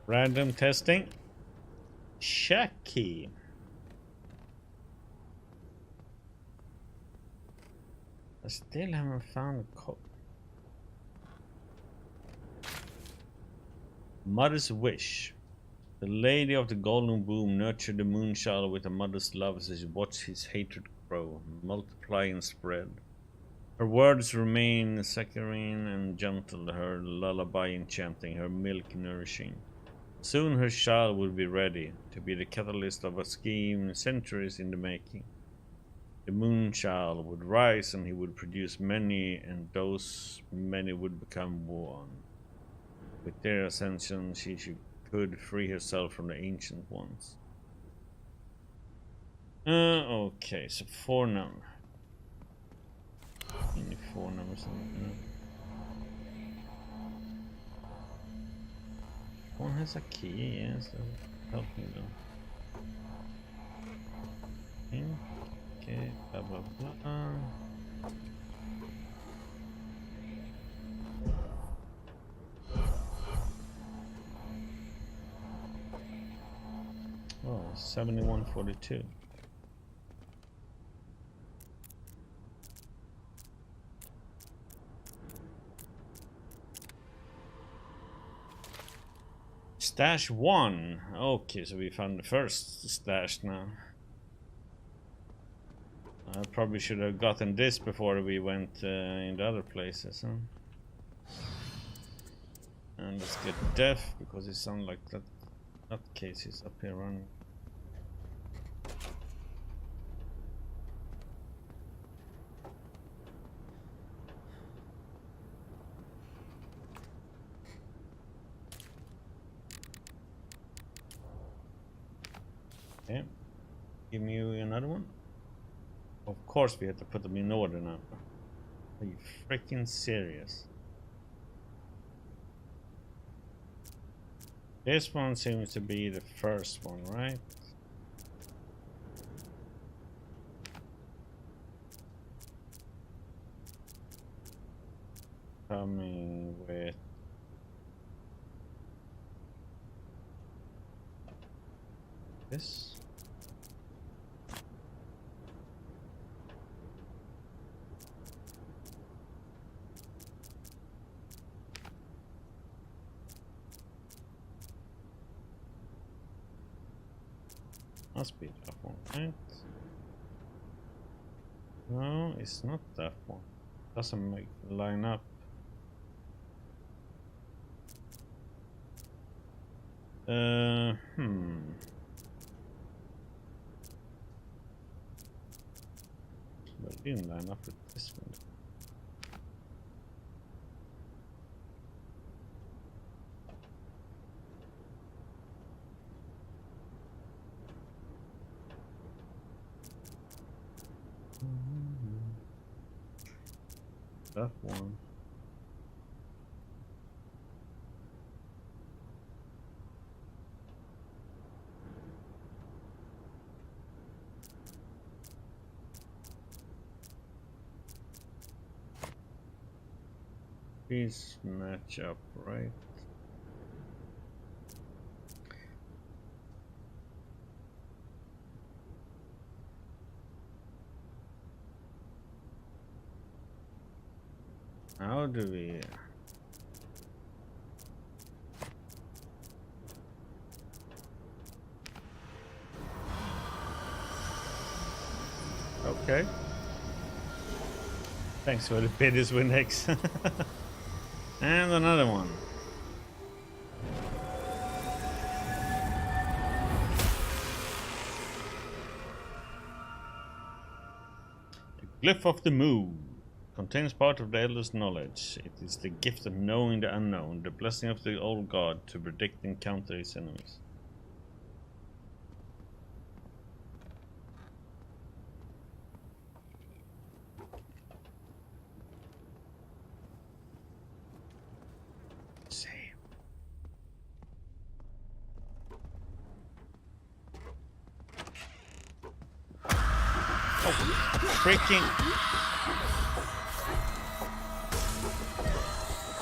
Random testing. Check key. still haven't found a code. Mother's wish. The lady of the golden womb nurtured the moonchild with a mother's love as she watched his hatred grow, multiply and spread. Her words remain saccharine and gentle, her lullaby enchanting, her milk nourishing. Soon her child would be ready to be the catalyst of a scheme centuries in the making. The moonchild would rise and he would produce many, and those many would become one. With their ascension, she could free herself from the ancient ones. Okay, so 4 numbers. Only 4 numbers. One has a key, yes. Help me though. Okay, blah blah blah. Oh, 7142. Stash 1. Okay, so we found the first stash now. I probably should have gotten this before we went in the other places, huh? And let's get deaf because it sounds like that nutcase is up here running. Okay, give me another one. Of course we have to put them in order now. Are you freaking serious? This one seems to be the first one, right? Coming with this. Must be that one, right? No, it's not that one. Doesn't line up. But it didn't line up with this one. That one. These match up, right? How do we... Okay. Thanks for the Pedis Windex. And another one. The Glyph of the Moon. Contains part of the Elder's knowledge. It is the gift of knowing the unknown, the blessing of the old god to predict and counter his enemies. Save. Oh, freaking...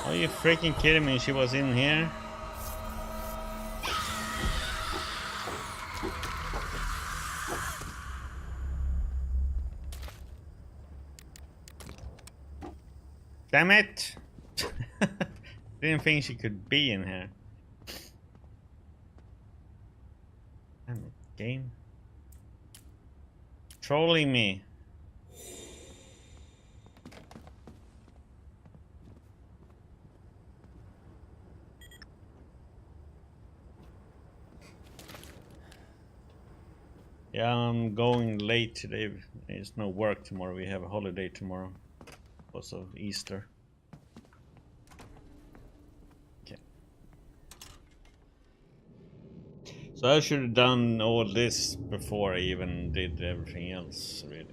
Are you freaking kidding me? She was in here? Damn it! Didn't think she could be in here. Damn it, game. Trolling me. Yeah, I'm going late today. There's no work tomorrow. We have a holiday tomorrow because of Easter. Okay. So I should have done all this before I even did everything else, really.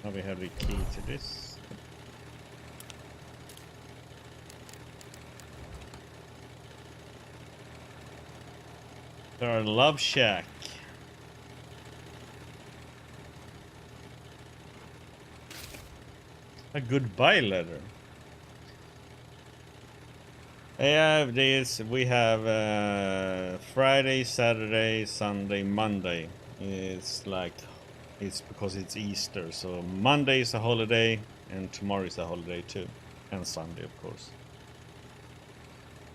Now we have the key to this. Our love shack. A goodbye letter. Yeah, we have Friday, Saturday, Sunday, Monday. It's like it's because it's Easter, so Monday is a holiday and tomorrow is a holiday too, and Sunday of course.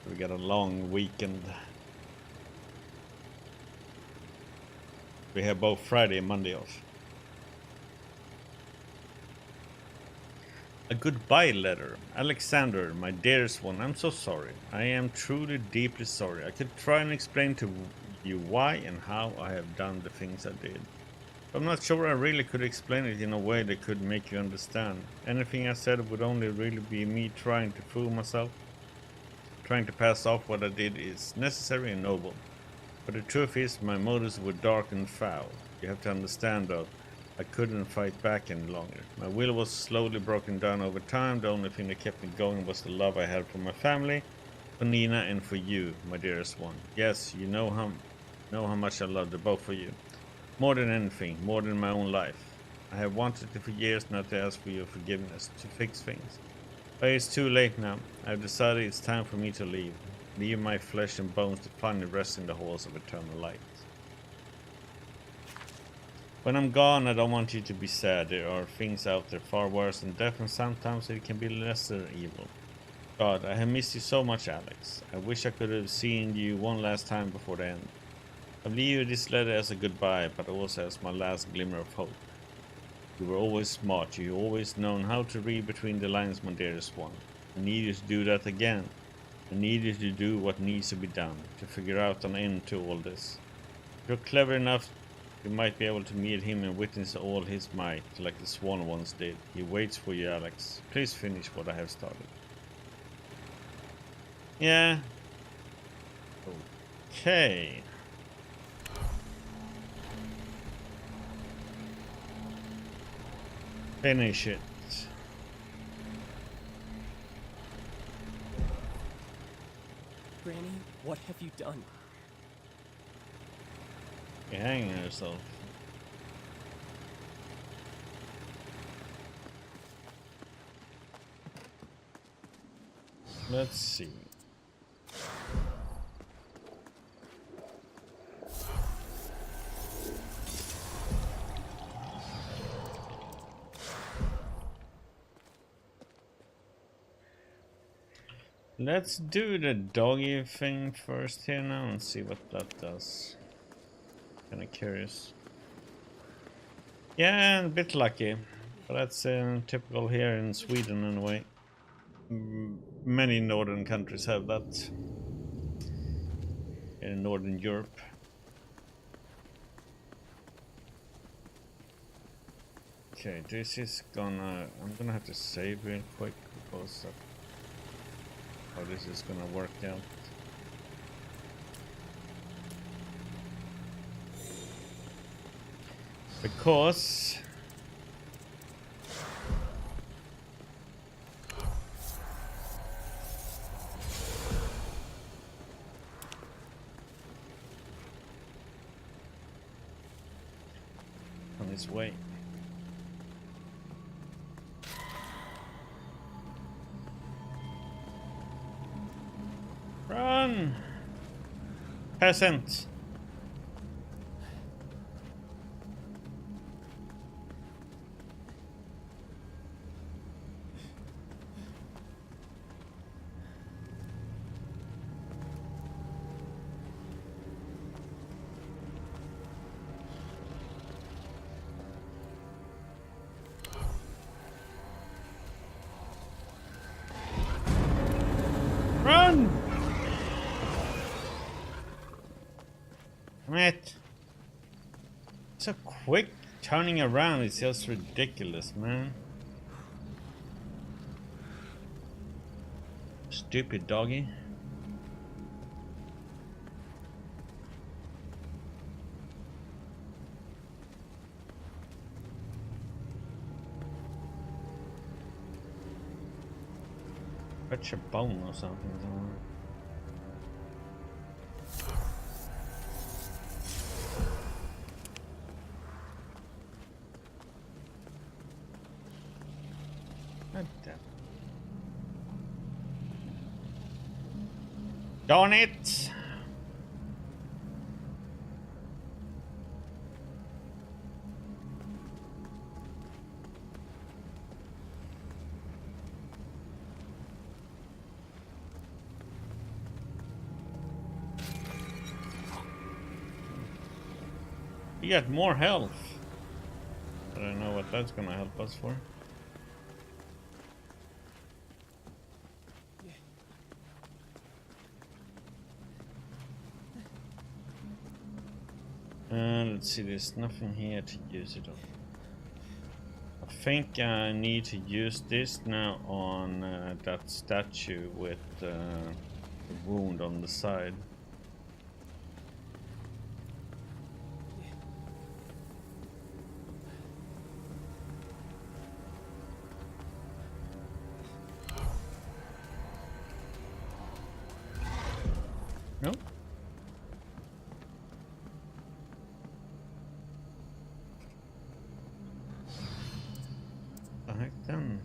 We got a long weekend. We have both Friday and Monday off. A goodbye letter. Alexander, my dearest one, I'm so sorry. I am truly deeply sorry. I could try and explain to you why and how I have done the things I did. I'm not sure I really could explain it in a way that could make you understand. Anything I said would only really be me trying to fool myself. Trying to pass off what I did is necessary and noble. But the truth is, my motives were dark and foul. You have to understand, though, I couldn't fight back any longer. My will was slowly broken down over time. The only thing that kept me going was the love I had for my family, for Nina, and for you, my dearest one. Yes, you know how much I love the both of you. More than anything, more than my own life. I have wanted to for years not to ask for your forgiveness, to fix things. But it's too late now. I've decided it's time for me to leave. Leave my flesh and bones to finally rest in the halls of eternal light. When I'm gone, I don't want you to be sad. There are things out there far worse than death, and sometimes it can be lesser evil. God, I have missed you so much, Alex. I wish I could have seen you one last time before the end. I leave you this letter as a goodbye, but also as my last glimmer of hope. You were always smart. You always known how to read between the lines, my dearest one. I need you to do that again. I need you to do what needs to be done, to figure out an end to all this. If you're clever enough, you might be able to meet him and witness all his might, like the swan once did. He waits for you, Alex. Please finish what I have started. Yeah. Okay. Finish it. Granny, what have you done? You're hanging yourself. Let's see. Let's do the doggy thing first here now and see what that does. Kinda curious. Yeah, a bit lucky. But that's typical here in Sweden anyway. Many northern countries have that. In Northern Europe. Okay, this is gonna... I'm gonna have to save real quick because of how this is gonna work out. Because on his way. Run! Peasant! It. So quick turning around is just ridiculous, man. Stupid doggy. Fetch a bone or something. God damn. Darn it! We got more health. I don't know what that's gonna help us for. Let's see, there's nothing here to use it on. I think I need to use this now on that statue with the wound on the side. No? The heck then?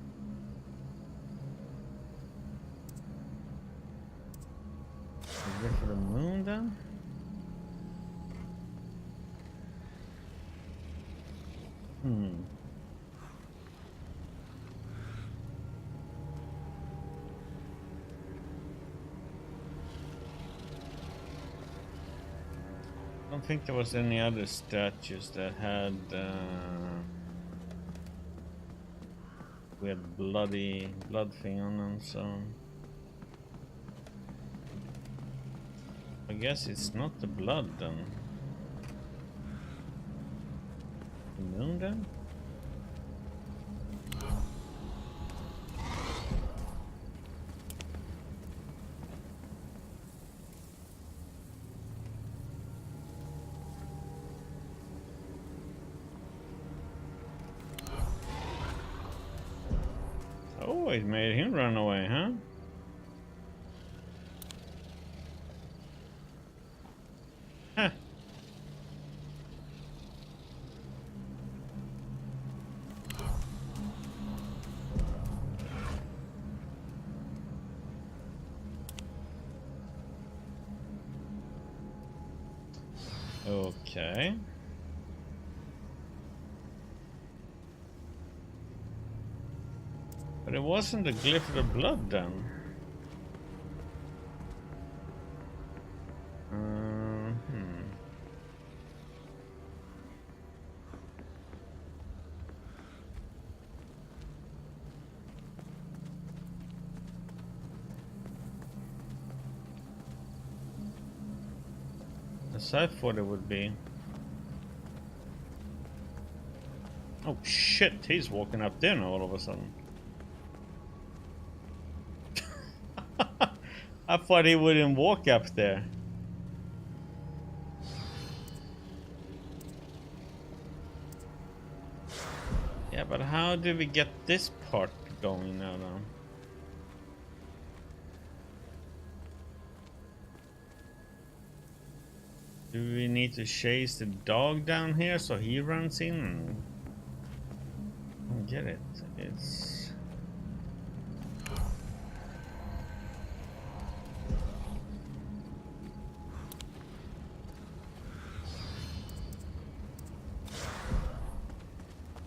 Go for the moon then? I don't think there was any other statues that had with blood thing on them, so I guess it's not the blood then. The moon then? Oh, it made him run away, huh? Huh. Okay. But it wasn't the glyph of the blood then. As I thought it would be. Oh shit, he's walking up there now all of a sudden. I thought he wouldn't walk up there. Yeah, but how do we get this part going now though? Do we need to chase the dog down here so he runs in? I don't get it. It's...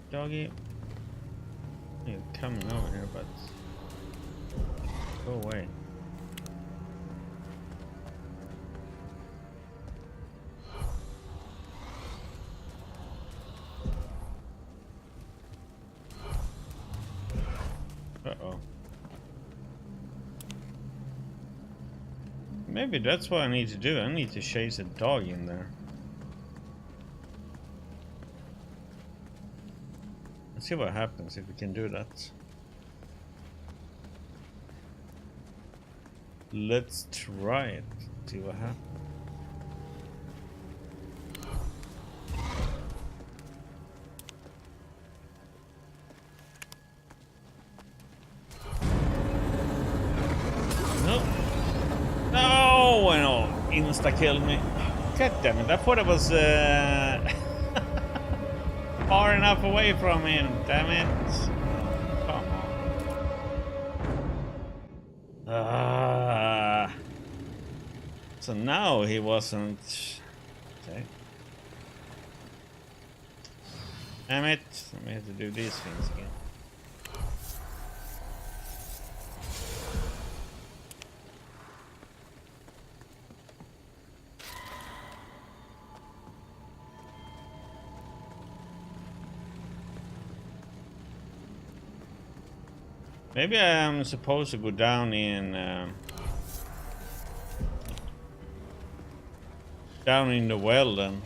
Doggy, you're coming over here, but go away. Uh-oh. Maybe that's what I need to do. I need to chase a dog in there. see what happens if we can do that. Let's try it. See what happens. No. No, no. Insta-killed me. God damn it. I thought it was far enough away from him. Damn it. Come on. So now he wasn't. Okay. Damn it. We have to do these things again. Maybe I'm supposed to go down in the well then.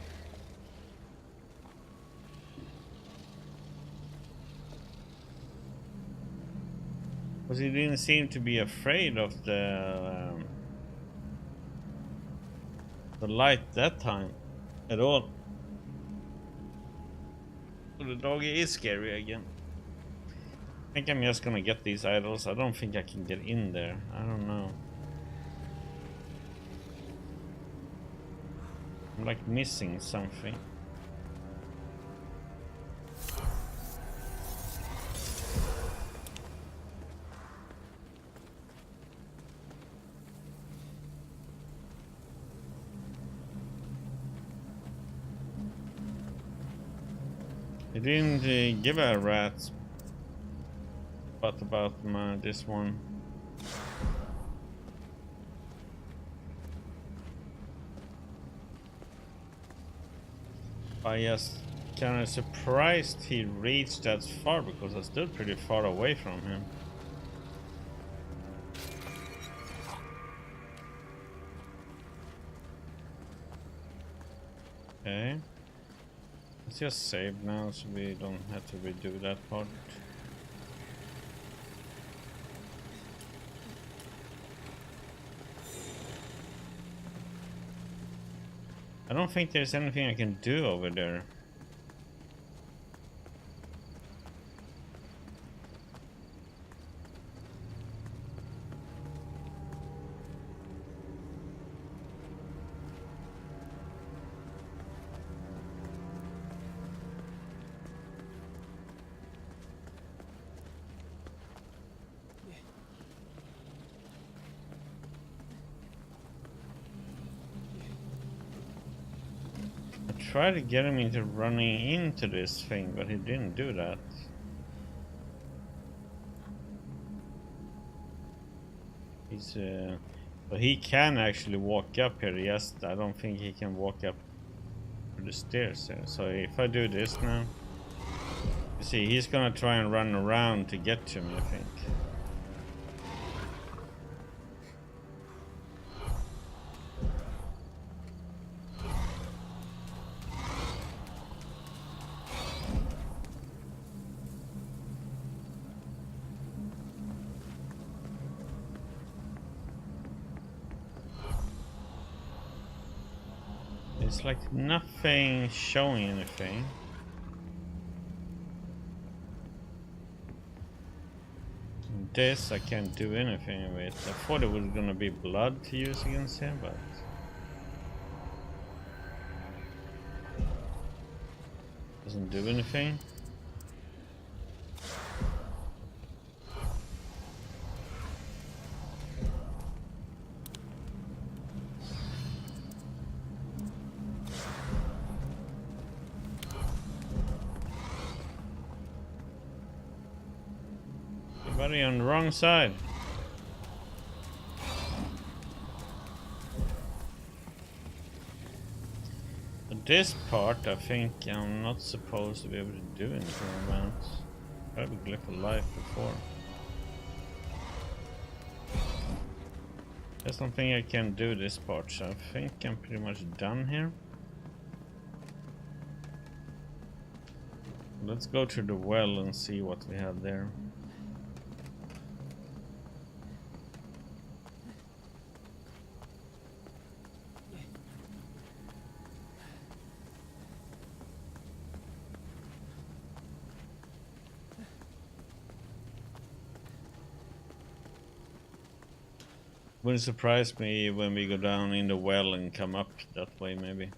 Because he didn't seem to be afraid of the light that time at all. So the doggy is scary again. I think I'm just gonna get these idols. I don't think I can get in there. I don't know. I'm like missing something. He didn't give a rat's butt about this one. I just kind of surprised he reached that far because I stood pretty far away from him. Okay. Let's just save now so we don't have to redo that part. I don't think there's anything I can do over there. Tried to get him into running into this thing, but he didn't do that. He's but he can actually walk up here. Yes, I don't think he can walk up the stairs there. So if I do this now, you see, he's gonna try and run around to get to me, I think. It's like nothing showing anything. This I can't do anything with. I thought it was gonna be blood to use against him, but doesn't do anything. Buddy, on the wrong side. But this part, I think I'm not supposed to be able to do anything about. I have a glyph of life before. There's something I can do this part, so I think I'm pretty much done here. Let's go to the well and see what we have there. Wouldn't surprise me when we go down in the well and come up that way, maybe.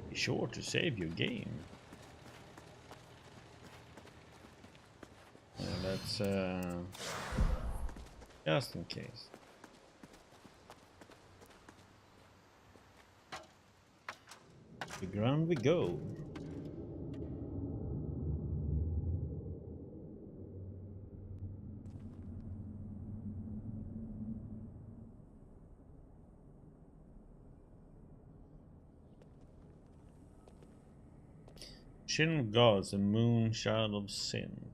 Be sure to save your game. Yeah, that's just in case. The ground we go. Shin of gods, a moon child of sin.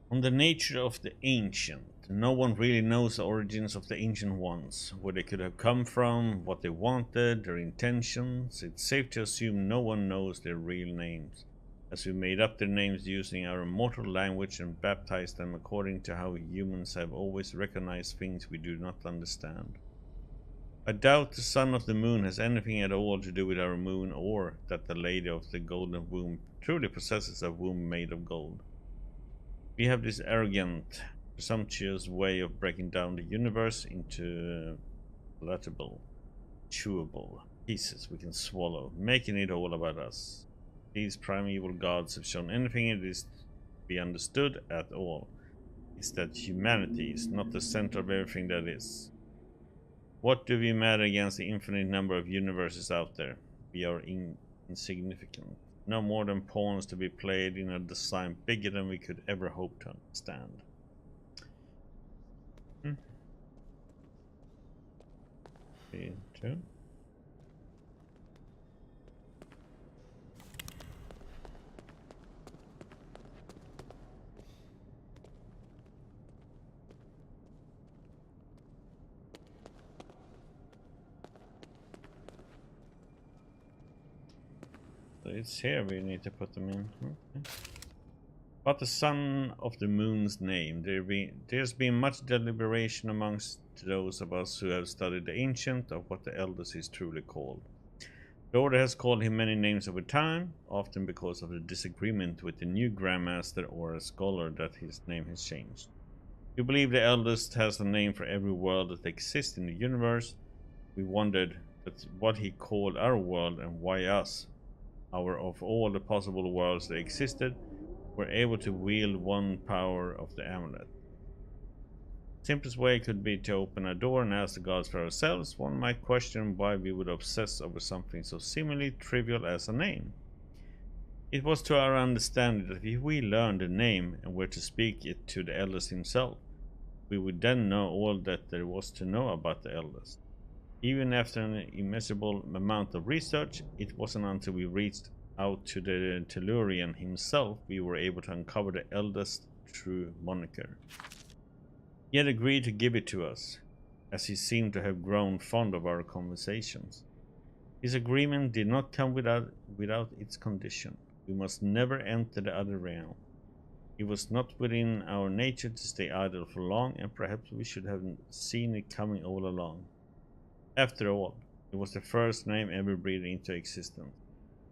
On the nature of the ancient. No one really knows the origins of the ancient ones, where they could have come from, what they wanted, their intentions. It's safe to assume no one knows their real names, as we made up their names using our mortal language and baptized them according to how humans have always recognized things we do not understand. I doubt the son of the moon has anything at all to do with our moon, or that the lady of the golden womb truly possesses a womb made of gold. We have this arrogant, presumptuous way of breaking down the universe into palatable, chewable pieces we can swallow, making it all about us. These primeval gods have shown anything it is to be understood at all is that humanity is not the center of everything that is. What do we matter against the infinite number of universes out there? We are insignificant. No more than pawns to be played in a design bigger than we could ever hope to understand. Two. So it's here we need to put them in. Okay. About the son of the moon's name, there's been much deliberation amongst those of us who have studied the ancient of what the eldest is truly called. The order has called him many names over time, often because of the disagreement with the new grandmaster or a scholar that his name has changed. We believe the eldest has a name for every world that exists in the universe. We wondered what he called our world and why us, of all the possible worlds that existed, were able to wield one power of the amulet. Simplest way could be to open a door and ask the gods for ourselves. One might question why we would obsess over something so seemingly trivial as a name. It was to our understanding that if we learned the name and were to speak it to the eldest himself, we would then know all that there was to know about the eldest. Even after an immeasurable amount of research, it wasn't until we reached out to the Tellurian himself we were able to uncover the eldest true moniker. He had agreed to give it to us, as he seemed to have grown fond of our conversations. His agreement did not come without its condition. We must never enter the other realm. It was not within our nature to stay idle for long, and perhaps we should have seen it coming all along. After all, it was the first name ever breathed into existence.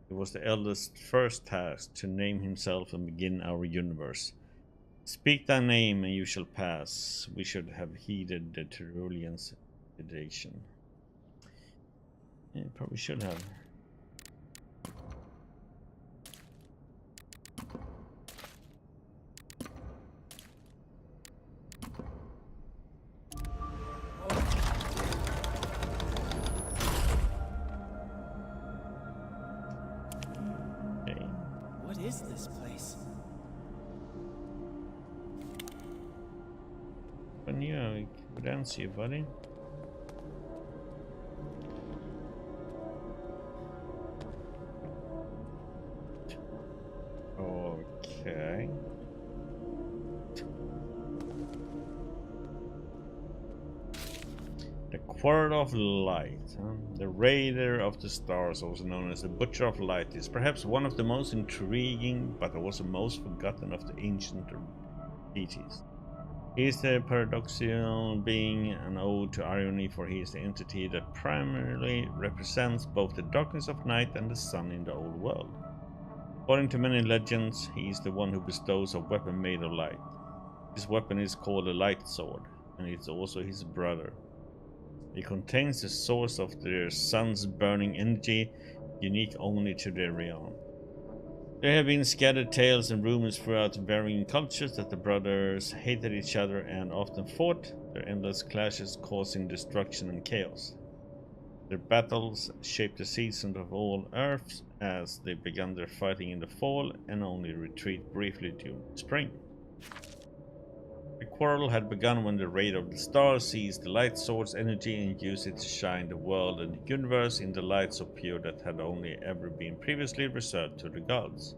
It was the eldest's first task to name himself and begin our universe. Speak thy name and you shall pass. We should have heeded the Tyrolean's invitation. Yeah, probably should have. What is this place? But yeah, we don't see you, buddy. Okay. The Quarrel of Light. The Raider of the Stars, also known as the Butcher of Light, is perhaps one of the most intriguing, but also most forgotten of the ancient deities. He is the paradoxical being, an ode to irony, for he is the entity that primarily represents both the darkness of night and the sun in the old world. According to many legends, he is the one who bestows a weapon made of light. This weapon is called a light sword, and it's also his brother. It contains the source of their sun's burning energy, unique only to their realm. There have been scattered tales and rumors throughout varying cultures that the brothers hated each other and often fought, their endless clashes causing destruction and chaos. Their battles shaped the seasons of all Earths as they began their fighting in the fall and only retreat briefly during spring. The quarrel had begun when the Raider of the Stars seized the light sword's energy and used it to shine the world and the universe in the light so pure that had only ever been previously reserved to the gods.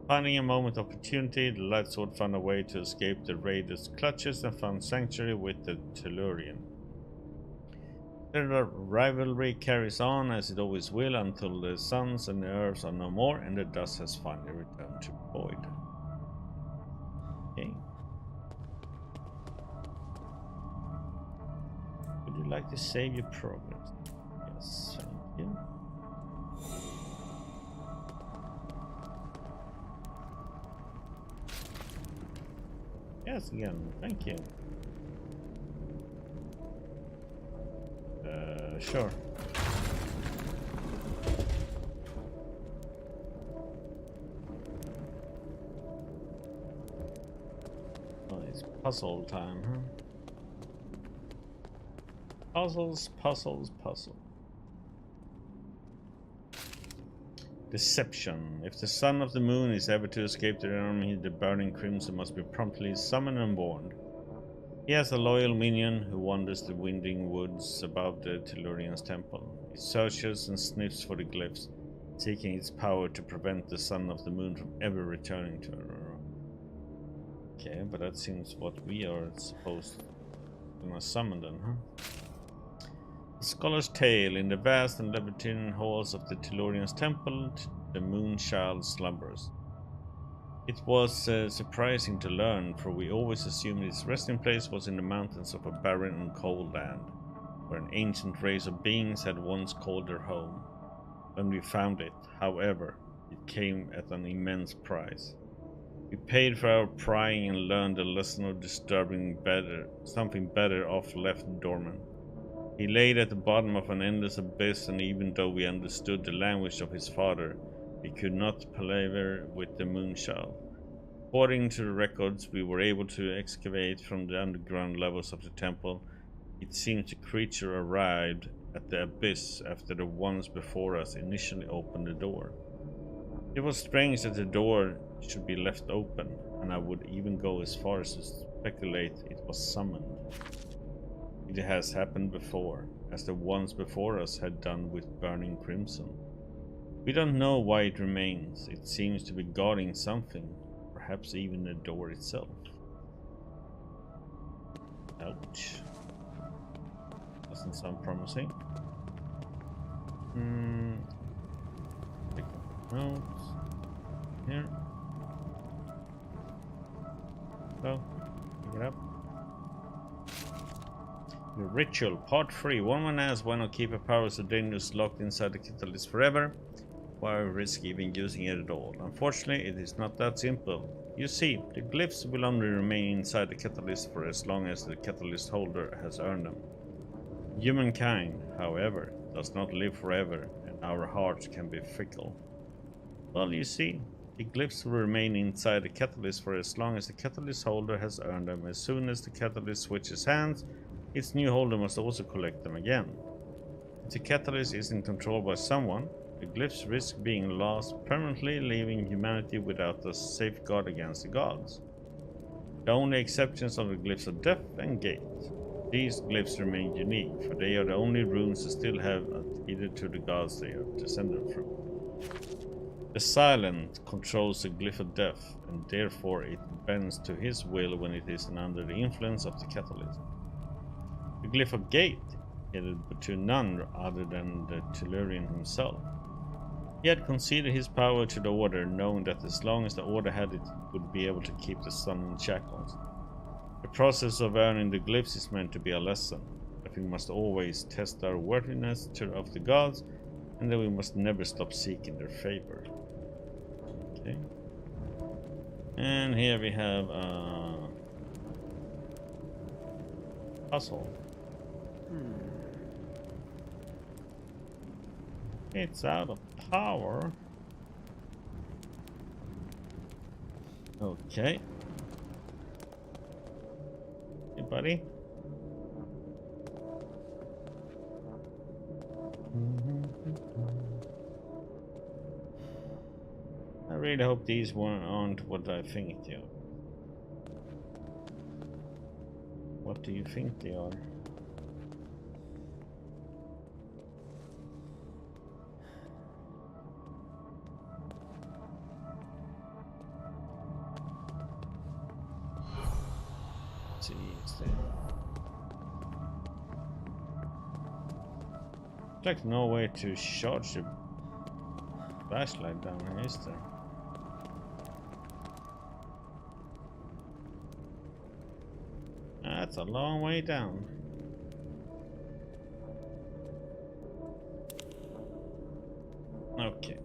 Finding a moment of opportunity, the light sword found a way to escape the Raider's clutches and found sanctuary with the Tellurian. Their rivalry carries on as it always will until the suns and the earths are no more and the dust has finally returned to the void. Okay. Would you like to save your progress? Yes, thank you. Yes, again, thank you. Sure. Oh, it's puzzle time, huh? Puzzles, puzzles, puzzles. Deception. If the son of the moon is ever to escape the enemy, the burning crimson must be promptly summoned and warned. He has a loyal minion who wanders the winding woods above the Tellurian's temple. He searches and sniffs for the glyphs, seeking its power to prevent the son of the moon from ever returning to her. Okay, but that seems what we are supposed to summon then, huh? The Scholar's Tale. In the vast and labyrinthine halls of the Tellurian's temple, the Moonchild slumbers. It was surprising to learn, for we always assumed its resting place was in the mountains of a barren and cold land, where an ancient race of beings had once called their home. When we found it, however, it came at an immense price. We paid for our prying and learned the lesson of something better off left dormant. He laid at the bottom of an endless abyss, and even though we understood the language of his father, we could not palaver with the Moonchild. According to the records we were able to excavate from the underground levels of the temple, it seems the creature arrived at the abyss after the ones before us initially opened the door. It was strange that the door should be left open, and I would even go as far as to speculate it was summoned. It has happened before, as the ones before us had done with Burning Crimson. We don't know why it remains. It seems to be guarding something, perhaps even the door itself. Ouch. Doesn't sound promising. Take notes. Here. So, pick it up. The Ritual, Part 3. One man asks why not keep a power so dangerous locked inside the catalyst forever? Why risk even using it at all? Unfortunately, it is not that simple. You see, the glyphs will only remain inside the catalyst for as long as the catalyst holder has earned them. Humankind, however, does not live forever, and our hearts can be fickle. Well, you see, the glyphs will remain inside the catalyst for as long as the catalyst holder has earned them. As soon as the catalyst switches hands, its new holder must also collect them again. If the catalyst isn't controlled by someone, the glyphs risk being lost permanently, leaving humanity without a safeguard against the gods. The only exceptions of the glyphs are death and gate. These glyphs remain unique, for they are the only runes that still have adhered to the gods they are descended from. The Silent controls the glyph of death, and therefore it bends to his will when it is under the influence of the catalyst. The glyph of Gate headed to none other than the Tellurian himself. He had conceded his power to the Order, knowing that as long as the Order had it, it would be able to keep the Sun in shackles. The process of earning the glyphs is meant to be a lesson, that we must always test our worthiness of the gods, and that we must never stop seeking their favor. Okay. And here we have a puzzle. It's out of power. Okay. Hey, buddy. I really hope these aren't what I think they are. What do you think they are? Let's see, like no way to charge the flashlight down here, is there? That's a long way down. Okay.